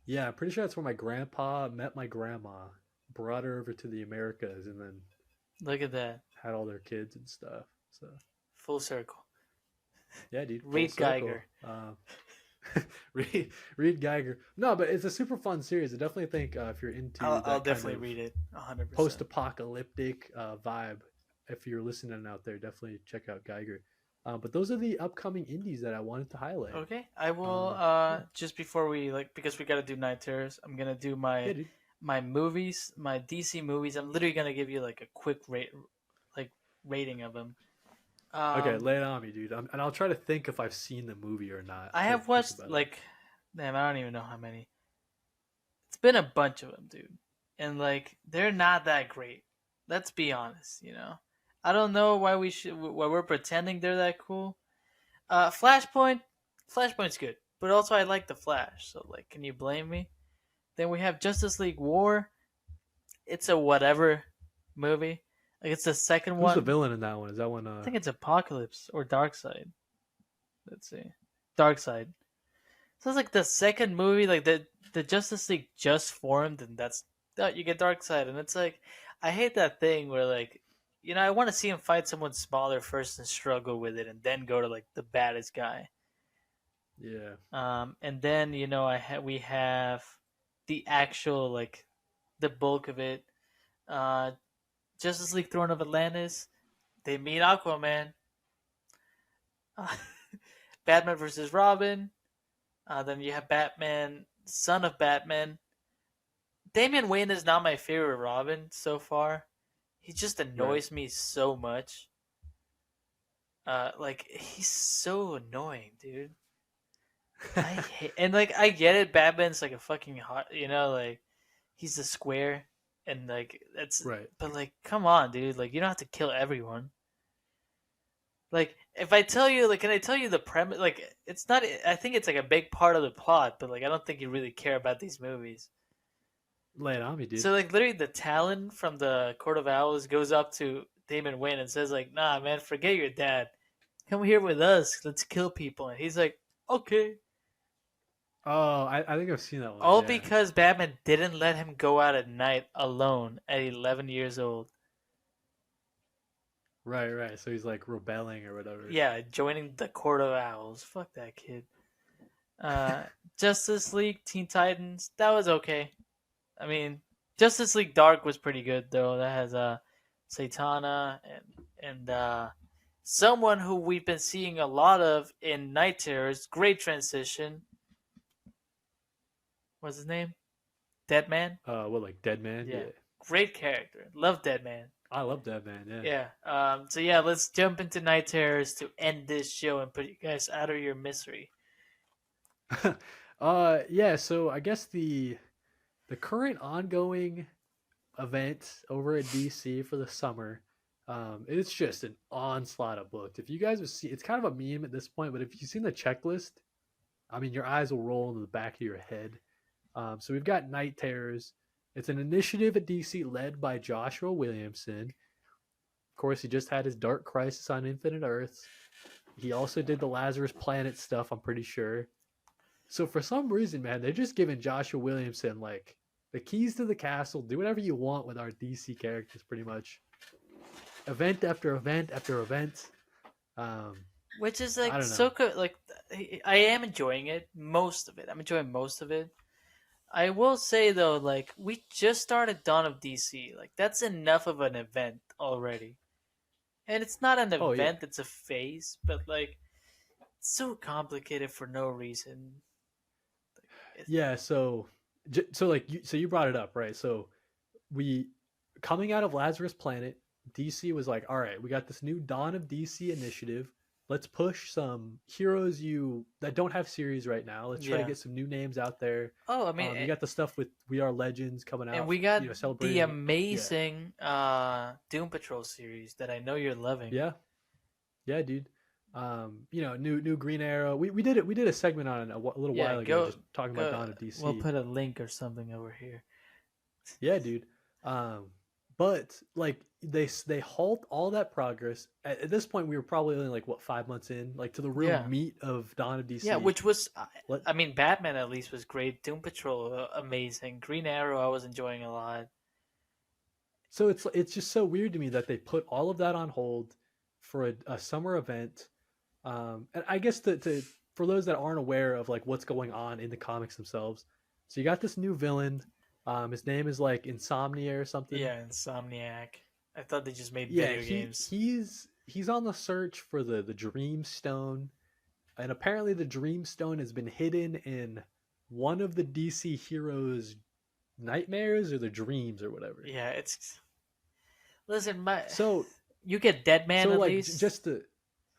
Yeah, I'm pretty sure that's where my grandpa met my grandma, brought her over to the Americas, and then Look at that, had all their kids and stuff. So full circle. yeah, dude, full Read circle. Geiger. Read Geiger. No, but it's a super fun series. I definitely think if you're into I'll that kind definitely of read it 100%. post-apocalyptic vibe, if you're listening out there, definitely check out Geiger. But those are the upcoming indies that I wanted to highlight. Okay, I will. Yeah, Just before we because we got to do night terrors. I'm gonna do yeah, dude. my movies, my DC movies. I'm literally gonna give you like a quick like rating of them. Okay, Um, lay it on me, dude. And I'll try to think if I've seen the movie or not. I Try to have think watched about it. like, damn, I don't even know how many. It's been a bunch of them, dude, and like they're not that great. Let's be honest. I don't know why we're pretending they're that cool. Flashpoint's good, but also I like the Flash. So like, can you blame me? Then we have Justice League War. It's a whatever movie. Like it's the second Who's the one. villain in that one? Is that one? I think it's Apocalypse or Darkseid. Let's see, Darkseid. So it's like the second movie. Like the Justice League just formed, and you get Darkseid, and it's like I hate that thing where like. I want to see him fight someone smaller first and struggle with it, and then go to like the baddest guy. Yeah. And then we have the actual like the bulk of it. Uh, Justice League Throne of Atlantis. They meet Aquaman. Uh, Batman versus Robin. Then you have Batman, Son of Batman. Damian Wayne is not my favorite Robin so far. He just Right. annoys me so much. Like he's so annoying, dude. And like I get it. Batman's like a fucking hot, like he's a square, and like that's. Right. But like, come on, dude. Like you don't have to kill everyone. Like if I tell you, like, can I tell you the premise? Like it's not. I think it's like a big part of the plot, but like I don't think you really care about these movies. Lay it on me, dude. So like literally, the Talon from the Court of Owls goes up to Damon Wayne and says like, "Nah, man, forget your dad. Come here with us. Let's kill people." And he's like, "Okay." Oh, I think I've seen that one. All Yeah. because Batman didn't let him go out at night alone at 11 years old. Right, right. So he's like rebelling or whatever. Yeah, joining the Court of Owls. Fuck that kid. Uh, Justice League, Teen Titans, that was okay. I mean, Justice League Dark was pretty good though. That has Satana and someone who we've been seeing a lot of in Night Terrors. Great transition. What's his name? Deadman. What, like Dead Man? Yeah, Yeah. great character. Love Deadman. I love Dead Man. Yeah. Yeah. So yeah, let's jump into Night Terrors to end this show and put you guys out of your misery. Yeah. So I guess the current ongoing event over at DC for the summer, it's just an onslaught of books. If you guys have seen, it's kind of a meme at this point, but if you've seen the checklist, I mean, your eyes will roll into the back of your head. So we've got Night Terrors. It's an initiative at DC led by Joshua Williamson. Of course, he just had his Dark Crisis on Infinite Earths. He also did the Lazarus Planet stuff, I'm pretty sure. So for some reason, man, they're just giving Joshua Williamson like the keys to the castle. Do whatever you want with our DC characters, pretty much. Event after event after event. Which is I like don't so know. good. Like I am enjoying it. Most of it. I'm enjoying most of it. I will say though, like we just started Dawn of DC. Like that's enough of an event already. And it's not an Oh yeah, event; it's a phase. But like, it's so complicated for no reason. It's, yeah. So like so you brought it up, right? So we coming out of Lazarus Planet, DC was like, all right, we got this new Dawn of DC initiative. Let's push some heroes you that don't have series right now. Let's try to Yeah. get some new names out there. Oh, I mean, You got the stuff with We Are Legends coming and out, we got the celebrating. Yeah, amazing Doom Patrol series that I know you're loving. yeah, yeah, dude. New Green Arrow. We did a segment on it a little Yeah, while ago, go just talking about go. Dawn of We'll DC. put a link or something over here. Yeah, dude. Um, but like they halt all that progress. At this point, we were probably only like what 5 months in, like to the real Yeah, meat of Dawn of yeah. DC. Which was, Let I mean, Batman at least was great. Doom Patrol, amazing. Green Arrow, I was enjoying a lot. So it's just so weird to me that they put all of that on hold for a summer event. And I guess to for those that aren't aware of like what's going on in the comics themselves, so you got this new villain. His name is like Insomnia or something. Yeah, Insomniac. I thought they just made Yeah, video games. he's on the search for the Dream Stone, and apparently the Dream Stone has been hidden in one of the DC heroes' nightmares or the dreams or whatever. Yeah, it's listen, my So you get Deadman so at like least. just to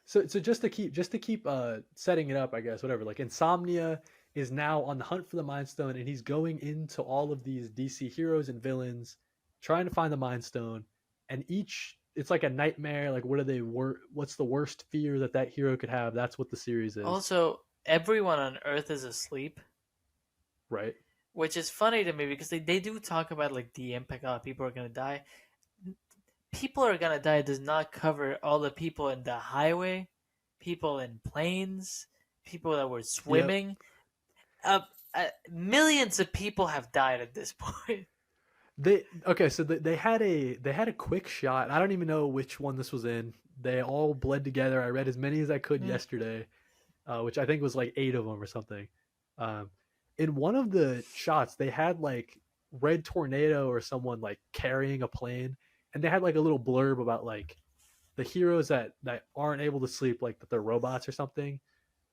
so just to keep setting it up, I guess, whatever. Like Insomnia is now on the hunt for the Mind Stone, and he's going into all of these DC heroes and villains, trying to find the Mind Stone. And each it's like a nightmare. Like what's the worst fear that hero could have? That's what the series is, Also, everyone on Earth is asleep, right? which is funny to me because they do talk about like the impact of people are gonna die. People are gonna die does not cover all the people in the highway, people in planes, people that were Yep. swimming. Uh, Millions of people have died at this point. So they had a quick shot. I don't even know which one this was in. They all bled together. I read as many as I could Mm. yesterday, which I think was like 8 of them or something. Um, in one of the shots, they had like Red Tornado or someone like carrying a plane, and they had like a little blurb about like the heroes that aren't able to sleep, like that they're robots or something.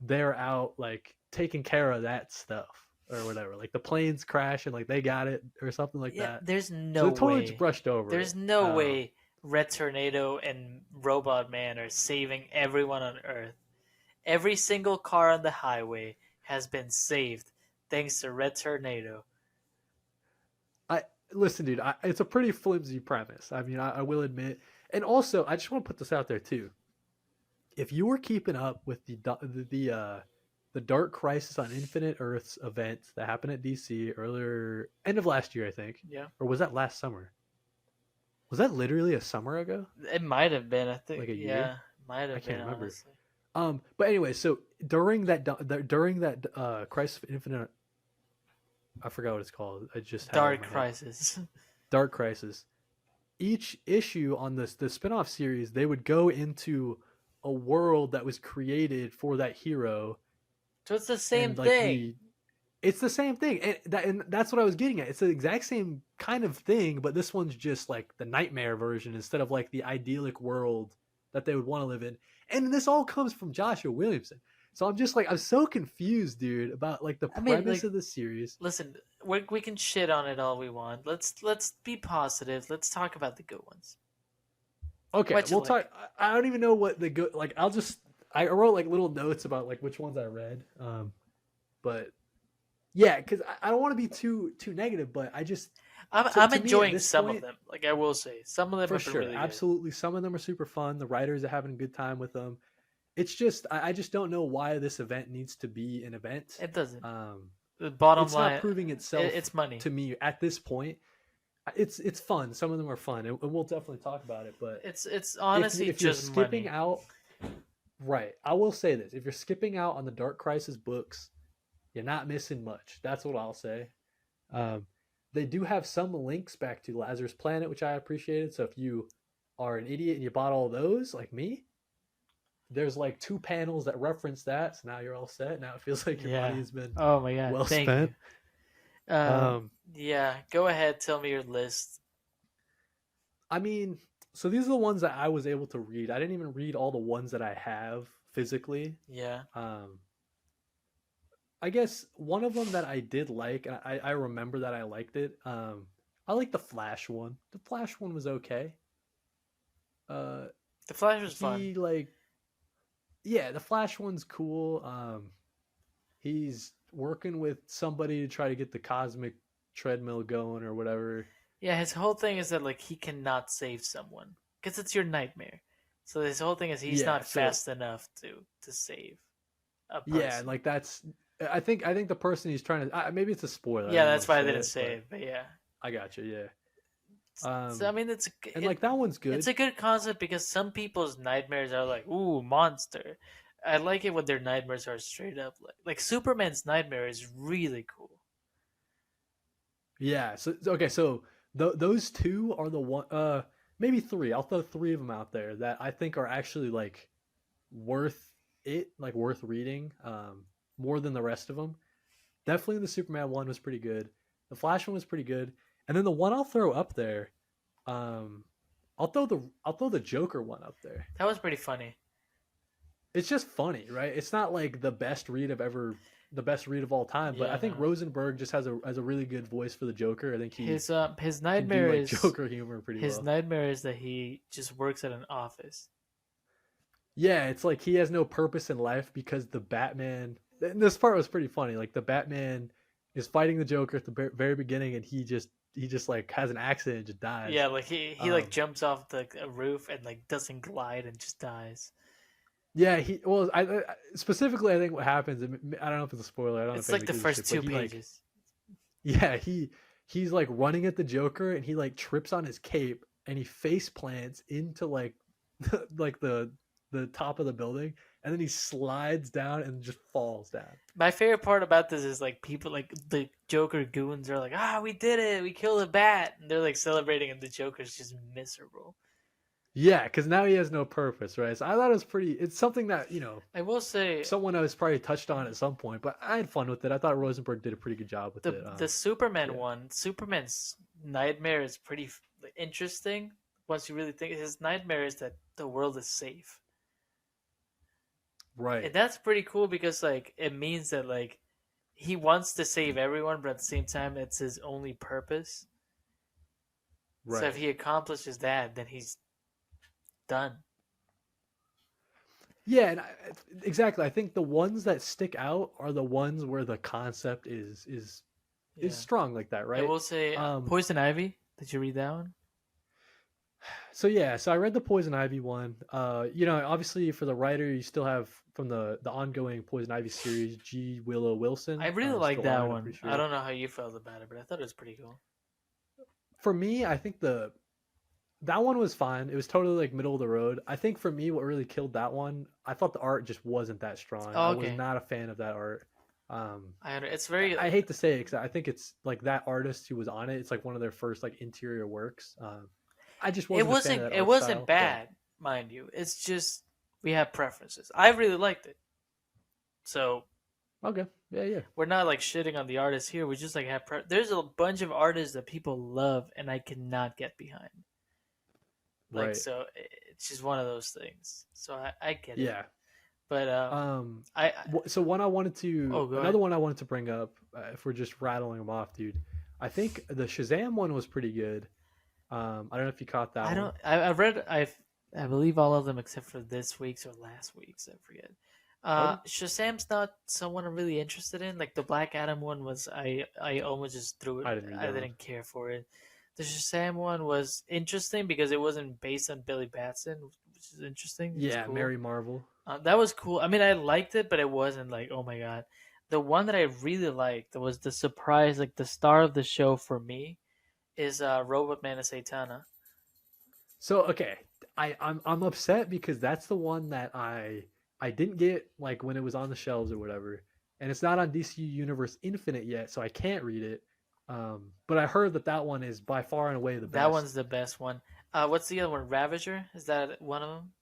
They're out like taking care of that stuff or whatever. Like the planes crash and like they got it or something like Yeah, that. there's So no they totally just way. brushed over There's it. no way Red Tornado and Robot Man are saving everyone on Earth. Every single car on the highway has been saved thanks to Red Tornado. I listen, dude. It's a pretty flimsy premise. I mean, I will admit. And also, I just want to put this out there too. If you were keeping up with the Dark Crisis on Infinite Earths event that happened at DC earlier, end of last year, I think, Yeah, or was that last summer? Was that literally a summer ago? it might have been. I think. Like a year? Yeah, might I have can't been remember. honestly. But anyway, so during that Crisis of Infinite, I forgot what it's called. I just had it in Dark my head. Crisis. Dark Crisis. Each issue on the spin-off series, they would go into a world that was created for that hero, So it's the same and like thing. it's the same thing, and that's what I was getting at. It's the exact same kind of thing, but this one's just like the nightmare version instead of like the idyllic world that they would want to live in. And this all comes from Joshua Williamson. So I'm just like I'm so confused, dude, about like the I mean, premise like, of the series. listen, we can shit on it all we want. Let's be positive. Let's talk about the good ones. Okay, What you we'll like? talk. I don't even know what the good like. I wrote like little notes about like which ones I read. But yeah, because I don't want to be too negative, but I just I'm to me at enjoying this some of point, them. Like I will say, some of them for have been sure, really good. absolutely, some of them are super fun. The writers are having a good time with them. It's just I just don't know why this event needs to be an event. It doesn't. Um, The bottom it's not line, proving itself it's money. to me at this point. It's fun. Some of them are fun, and we'll definitely talk about it. But It's if honestly if you're just skipping money. out, right? I will say this: if you're skipping out on the Dark Crisis books, you're not missing much. That's what I'll say. Um, they do have some links back to Lazarus Planet, which I appreciated. So if you are an idiot and you bought all those, like me, there's like 2 panels that reference that. So now you're all set. Now it feels like your money Yeah. has been Oh my god. well Thank spent. you. Um. Um, Yeah. Go ahead. Tell me your list. I mean, so these are the ones that I was able to read. I didn't even read all the ones that I have physically. Yeah. Um, I guess one of them that I did like, and I remember that I liked it. I like the Flash one. The Flash one was okay. Uh, The Flash was fun. he like yeah, the Flash one's cool. He's working with somebody to try to get the cosmic treadmill going or whatever. Yeah, his whole thing is that like he cannot save someone because it's your nightmare. So his whole thing is he's Yeah, not so fast enough to save a yeah, and person. like that's I think the person he's trying to maybe it's a spoiler. I Yeah, don't want that's to why I say didn't it, say but it. But yeah, I got you. Yeah. so I Um, mean and like that one's it's good. a good concept because some people's nightmares are like ooh monster. I like it when their nightmares are straight up like Superman's nightmare is really cool. Yeah. So okay. So those two are the one. Maybe three. I'll throw three of them out there that I think are actually like worth it, like worth reading. More than the rest of them. Definitely the Superman one was pretty good. The Flash one was pretty good, and then the one I'll throw up there. Um, I'll throw the Joker one up there. That was pretty funny. It's just funny, right? It's not like the best read of all time, but I Yeah, think no. Rosenberg just has a really good voice for the Joker. I think he His can do nightmare like is Joker humor pretty his well. nightmare is that he just works at an office. Yeah, it's like he has no purpose in life because the Batman. And this part was pretty funny. Like the Batman is fighting the Joker at the very beginning, and he just like has an accident and just dies. Yeah, like he like Um, jumps off the a roof and like doesn't glide and just dies. yeah, specifically I think what happens. I don't know if it's a spoiler. I don't know if It's like anybody the gives a first shit, but two he like pages. yeah he's like running at the Joker and he like trips on his cape and he face plants into like like the top of the building and then he slides down and just falls down. My favorite part about this is like people like the Joker goons are like, ah, we did it, we killed a bat, and they're like celebrating, and the Joker's just miserable. Yeah, because now he has no purpose, right? So I thought it was pretty. It's something that I will say someone else probably touched on at some point, but I had fun with it. I thought Rosenberg did a pretty good job with it. the Superman Yeah, one, Superman's nightmare is pretty interesting. Once you really think, his nightmare is that the world is safe, and right, that's pretty cool because like it means that like he wants to save everyone, but at the same time, it's his only purpose. So if right. he accomplishes that, then he's done. Yeah, and exactly. I think the ones that stick out are the ones where the concept is Yeah. strong like that, I right? will say Um, Poison Ivy. Did you read that one? so yeah, so I read the Poison Ivy one. Obviously for the writer, you still have from the ongoing Poison Ivy series, G. Willow I Wilson, really like still on that it. I'm one. pretty I sure. don't know how you felt about it, but I thought it was pretty cool. For me, I think the that one was fine. It was totally like middle of the road. I think for me, what really killed that one, I thought the art just wasn't that strong. Oh, I was okay. not a fan of that art. Um, It's very. I hate to say it because I think it's like that artist who was on it. It's like one of their first like interior works. I just It wasn't a fan of wasn't. that It art wasn't style. But bad, mind you. It's just we have preferences. I really liked it, so okay, yeah, yeah, we're not like shitting on the artists here. We just like There's a bunch of artists that people love, and I cannot get behind. Like right, so, it's just one of those things. So I get it, yeah. but Um, I so oh go another ahead. one I wanted to bring up. If we're just rattling them off, dude, I think the Shazam one was pretty good. I don't know if you caught that I one. don't. I've read. I believe all of them except for this week's or last week's. I forget. Okay. Shazam's not someone I'm really interested in. Like the Black Adam one was, I almost just threw it. I didn't read I that one. didn't care for it. The Shazam one was interesting because it wasn't based on Billy Batson, which is interesting. It's Yeah, cool. Mary Marvel. That was cool. I mean, I liked it, but it wasn't like, oh my god. The one that I really liked was the surprise, like the star of the show for me, is Robot Man of Satana. So okay, I'm upset because that's the one that I didn't get like when it was on the shelves or whatever, and it's not on DC Universe Infinite yet, so I can't read it. But I heard that one is by far and away the That best. one's the best one. What's the other one? Ravager? Is that one of them?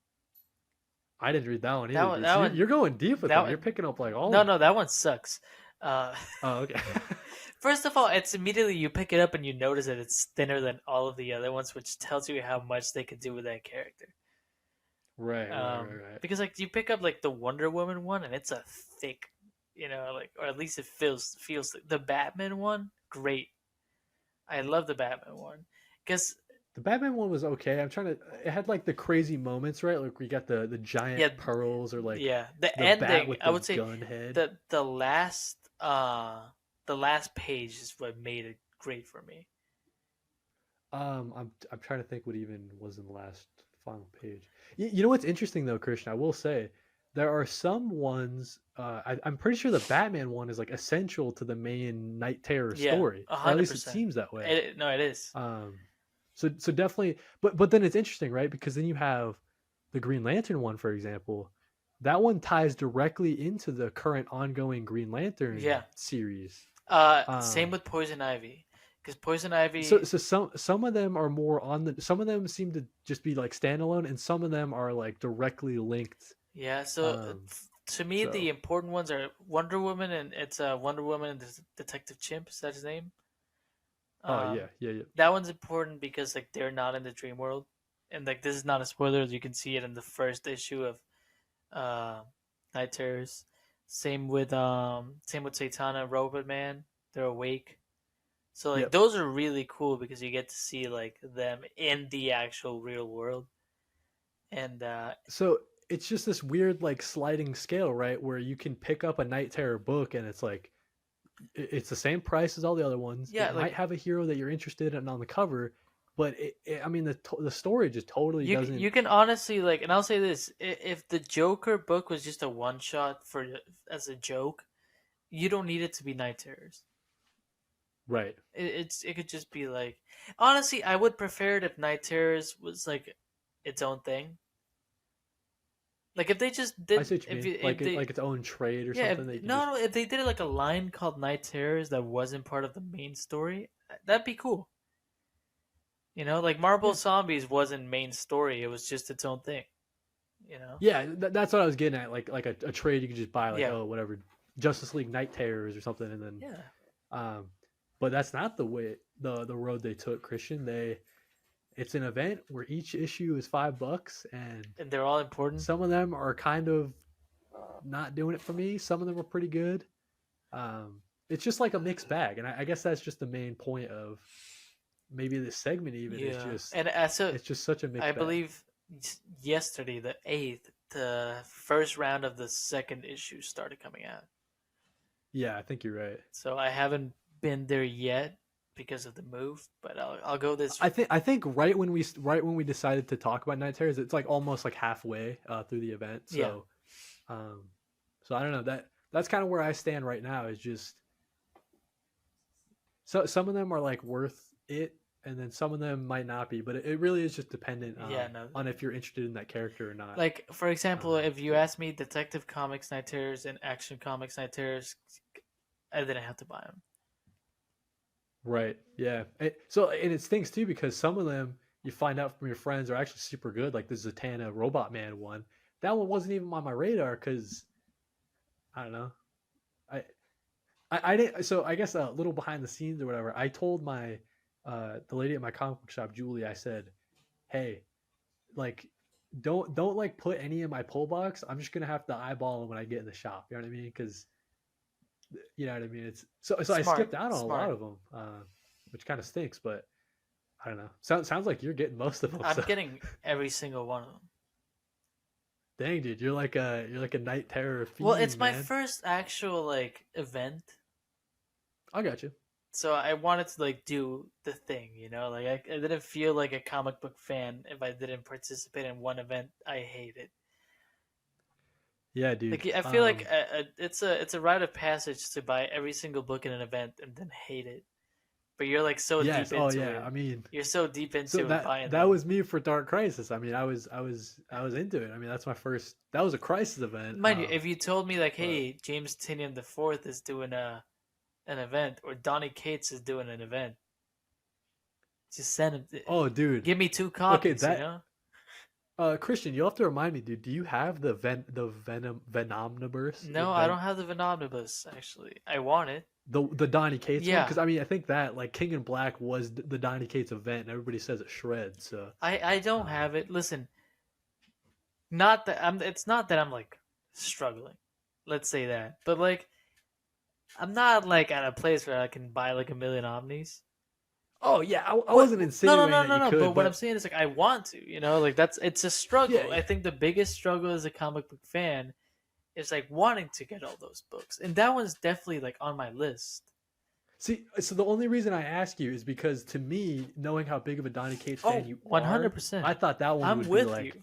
I didn't read that one That either, one. dude. That So one. you're going deep with That them. You're one. picking up like all No, of them. no, that one sucks. Uh, Oh, okay. first of all, it's immediately you pick it up and you notice that it's thinner than all of the other ones, which tells you how much they could do with that character. Right, right, right, right. Because like you pick up like the Wonder Woman one and it's a thick, like or at least it feels the Batman one great. I love the Batman one because The Batman one was okay. I'm trying to. It had like the crazy moments, right? Like we got the giant Yeah, pearls, or like yeah. The the bat ending, with I the would say, gun head. the the last the last page is what made it great for me. I'm trying to think what even was in the last final page. You know what's interesting though, Christian? I will say there are some ones. I'm pretty sure the Batman one is like essential to the main Night Terror Yeah, story, or at least it 100%. seems that way. No, it is. Um, so definitely, but then it's interesting, right? Because then you have the Green Lantern one, for example. That one ties directly into the current ongoing Green Lantern Yeah. series. Same Um, with Poison Ivy, because Poison Ivy. so some of them are more on the. Some of them seem to just be like standalone, and some of them are like directly linked. Yeah. So Um, to me, the so important ones are Wonder Woman, and it's Wonder Woman and Detective Chimp. Is that his name? oh Um, yeah, yeah, yeah, that one's important because like they're not in the dream world, and like this is not a spoiler. You can see it in the first issue of uh, Night Terrors. Same with Satana, Robot Man. They're awake. So like yep. those are really cool because you get to see like them in the actual real world. And So it's just this weird like sliding scale, right? Where you can pick up a Night Terror book, and it's like it's the same price as all the other ones. yeah, It might like have a hero that you're interested in on the cover, but I mean, the story just totally doesn't. you can honestly like, and I'll say this: if the Joker book was just a one shot for as a joke, you don't need it to be Night Terrors. Right. It could just be like, honestly, I would prefer it if Night Terrors was like its own thing. Like if they just I did, see what you mean. if they Like its own trade or yeah, something that you can no, just. no, if they did it like a line called Night Terrors that wasn't part of the main story, that'd be cool. You know, like Marble Yeah. Zombies wasn't main story; it was just its own thing. You know? Yeah, that's what I was getting at. Like a trade you could just buy, like Yeah, oh whatever, Justice League Night Terrors or something, and then yeah, um, but that's not the way the road they took. Christian, they it's an event where each issue is $5, and and they're all important. some of them are kind of not doing it for me. Some of them are pretty good. It's just like a mixed bag, and I guess that's just the main point of maybe this segment. Even is Yeah, just and as a, it's just such a I mixed bag. believe yesterday, the 8th, the first round of the second issue started coming out. Yeah, I think you're right. So I haven't been there yet because of the move, but I'll go this. I think right when we decided to talk about Night Terrors, it's like almost like halfway through the event. Yeah, Um, so I don't know that's kind of where I stand right now. Is just so some of them are like worth it, and then some of them might not be. But it really is just dependent yeah, no. on if you're interested in that character or not. Like for example, Um, if you ask me, Detective Comics Night Terrors and Action Comics Night Terrors, I didn't have to buy them. right? Yeah. And it stinks too because some of them you find out from your friends are actually super good. Like the Zatanna Robot Man one. That one wasn't even on my radar because I don't know. I I didn't. So I guess a little behind the scenes or whatever. I told my the lady at my comic book shop, Julie. I said, "Hey, like, don't like put any in my pull box. I'm just gonna have to eyeball them when I get in the shop. You know what I mean? Because you know what I mean. It's so I Smart, skipped out on a lot smart. of them, which kind of stinks. But I don't know. Sounds like you're getting most of them. I'm So getting every single one of them. dang, dude, you're like a night terror Well, fiend, it's my man. first actual like event, I got you. so I wanted to like do the thing, Like I didn't feel like a comic book fan if I didn't participate in one event. I hate it. Yeah, dude. Like I feel like it's a rite of passage to buy every single book in an event and then hate it. But you're like so Yes. deep Oh into yeah. it. I mean, You're so deep so into it that buying that them. was me for Dark Crisis. I mean, I was into it. I mean, that's my first. That was a Crisis event. Mind you, if you told me like, But hey, James Tinian the Fourth is doing a an event, or Donny Cates is doing an event, just send him. oh, dude. Give me two Okay, copies, that Christian, you'll have to remind me, dude. Do you have the Venomniverse? No, I don't have the Venomnibus. Actually, I want it. The Donny Cates one? Yeah, Because I mean, I think that like King in Black was the Donny Cates event, and everybody says it shreds. So I don't um, have it. Listen, not that I'm. It's not that I'm like struggling. Let's say that, but like I'm not like at a place where I can buy like a million omnis. Oh yeah, I But wasn't no, no, insinuating no, that no, you no. But could, what I'm but saying is like I want to, like it's a yeah, struggle. I yeah. think the biggest struggle as a comic book fan is like wanting to get all those books, and that one's definitely like on my list. See, so the only reason I ask you is because to me, knowing how big of a Donny Cates fan Oh, you are, 100%. I thought that one I'm would be with you. like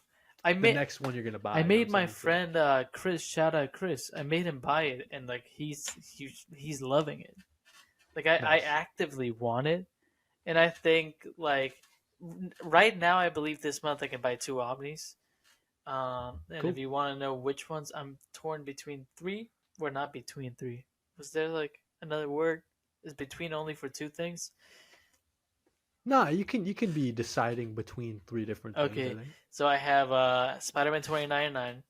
I the made next one you're gonna I buy. You know what I'm made my saying? So friend Chris, shout out Chris. I made him buy it, and like he's loving it. Like I nice. actively want it, and I think like right now I believe this month I can buy two Omnis. And if Cool. you want to know which ones, I'm torn between three, or not between three. Was there like another word? Is between only for two things? Nah, you can be deciding between three different things. I Okay, think. so I have Spider-Man 2099,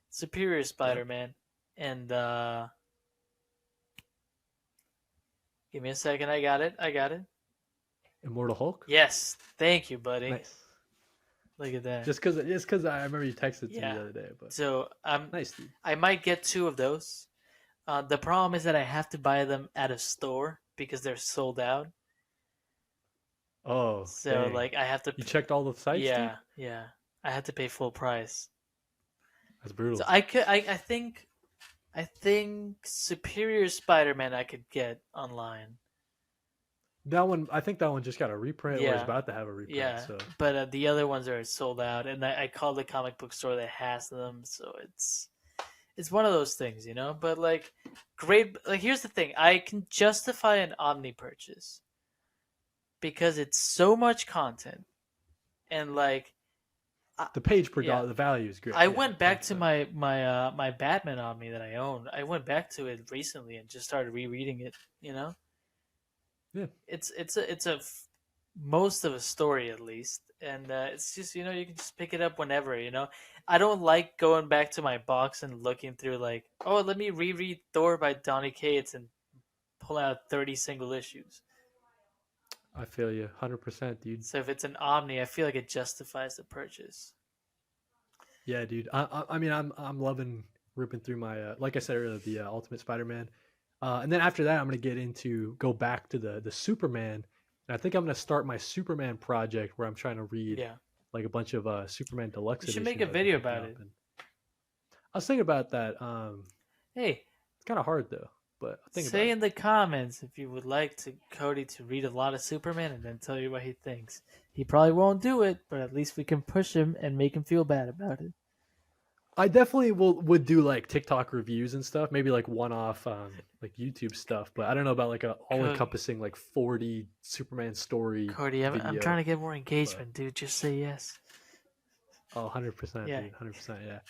Superior Yep. Spider-Man, and give me a second. I got it. I got it. Immortal Hulk. Yes, thank you, buddy. Nice. Look at that. Just because I remember you texted to me Yeah. the other day, but So nice, dude. I might get two of those. The problem is that I have to buy them at a store because they're sold out. Oh So dang, like I have to, you checked all the sites, dude. yeah, yeah. I have to pay full price. That's So brutal. I think Superior Spider-Man I could get online. That one, I think that one just got a reprint or is Yeah, about to have a reprint. yeah. So But the other ones are sold out, and I called the comic book store that has them. So it's one of those things, But like, great. Like, here's the thing: I can justify an Omni purchase because it's so much content, and like, I, the page per yeah, dollar, the value is great. I Yeah, went back to 100%. my Batman Omni that I own. I went back to it recently and just started rereading it. Yeah, It's most of a story at least, and it's just you can just pick it up whenever. I don't like going back to my box and looking through like, oh, let me reread Thor by Donny Cates and pull out 30 single issues. I feel you, 100%, dude. So if it's an Omni, I feel like it justifies the purchase. Yeah, dude. I mean, I'm loving ripping through my like I said earlier, the Ultimate Spider-Man, and then after that, I'm gonna go back to the Superman, and I think I'm gonna start my Superman project where I'm trying to read Yeah, like a bunch of Superman Deluxe we should make editions a I've been video picking about up, it. and I was thinking about that. Hey, It's kind of hard though, but I think about say it. in the comments if you would like Cody to read a lot of Superman and then tell you what he thinks. He probably won't do it, but at least we can push him and make him feel bad about it. I definitely would do like TikTok reviews and stuff, maybe like one-off like YouTube stuff, but I don't know about like a Cody, all-encompassing like 40 Superman story Cody, I'm trying video. to get more But engagement, dude. Just say yes. oh, 100%, Yeah, dude, 100%,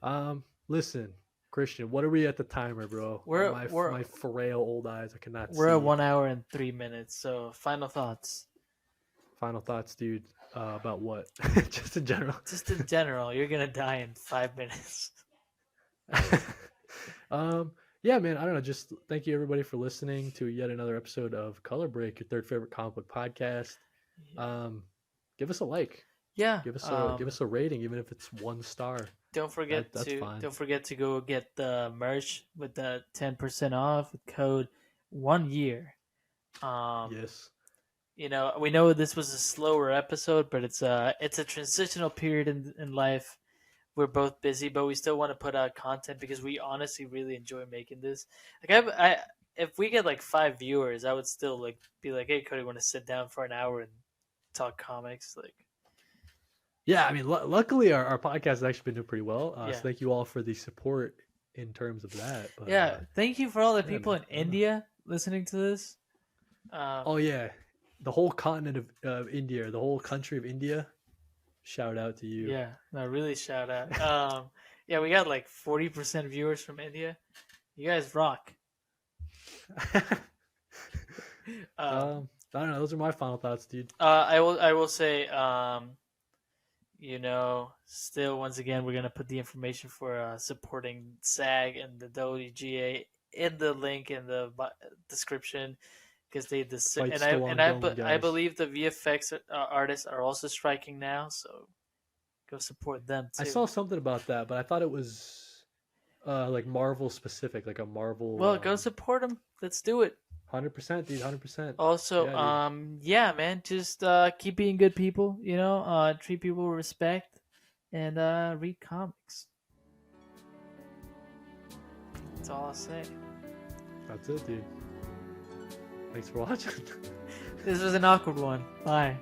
yeah. Listen, Christian, what are we at the timer, bro? we're My we're my frail old eyes, I cannot we're at see. 1 hour and 3 minutes. So final thoughts. Final thoughts, dude, about what? Just in general. Just in general, you're gonna die in 5 minutes. um, yeah, man. I don't know. Just thank you everybody for listening to yet another episode of Color Break, your third favorite comic book podcast. Um, give us a like, Yeah. give us a rating, even if it's 1 star. Don't forget That's to fine. don't forget to go get the merch with the 10% off with code 1 year. Um, Yes. we know this was a slower episode, but it's a transitional period in life. We're both busy, but we still want to put out content because we honestly really enjoy making this. Like I if we get like 5 viewers, I would still like be like, hey, Cody, want to sit down for an hour and talk comics? Like, Yeah. I mean, luckily our podcast has actually been doing pretty well. So yeah, thank you all for the support in terms of that. But yeah. Thank you for all the yeah, people man. in I don't know. India listening to this. Oh yeah, the whole continent of India, the whole country of India. Shout out to you. Yeah, no, really shout out. Yeah, we got like 40% viewers from India. You guys rock. Um, I don't know. Those are my final thoughts, dude. I will say, still once again, we're gonna put the information for supporting SAG and the WGA in the link in the description because Fight's still ongoing, I guys. believe the VFX artists are also striking now, so go support them I too. saw something about that, but I thought it was like Marvel specific, like a Marvel. Well, go support them. Let's do it. 100%, dude. 100%. Also, Yeah, dude. yeah, man, just keep being good people. Treat people with respect, and read comics. That's all I'll say. That's it, dude. Thanks for watching. This was an awkward one. Bye.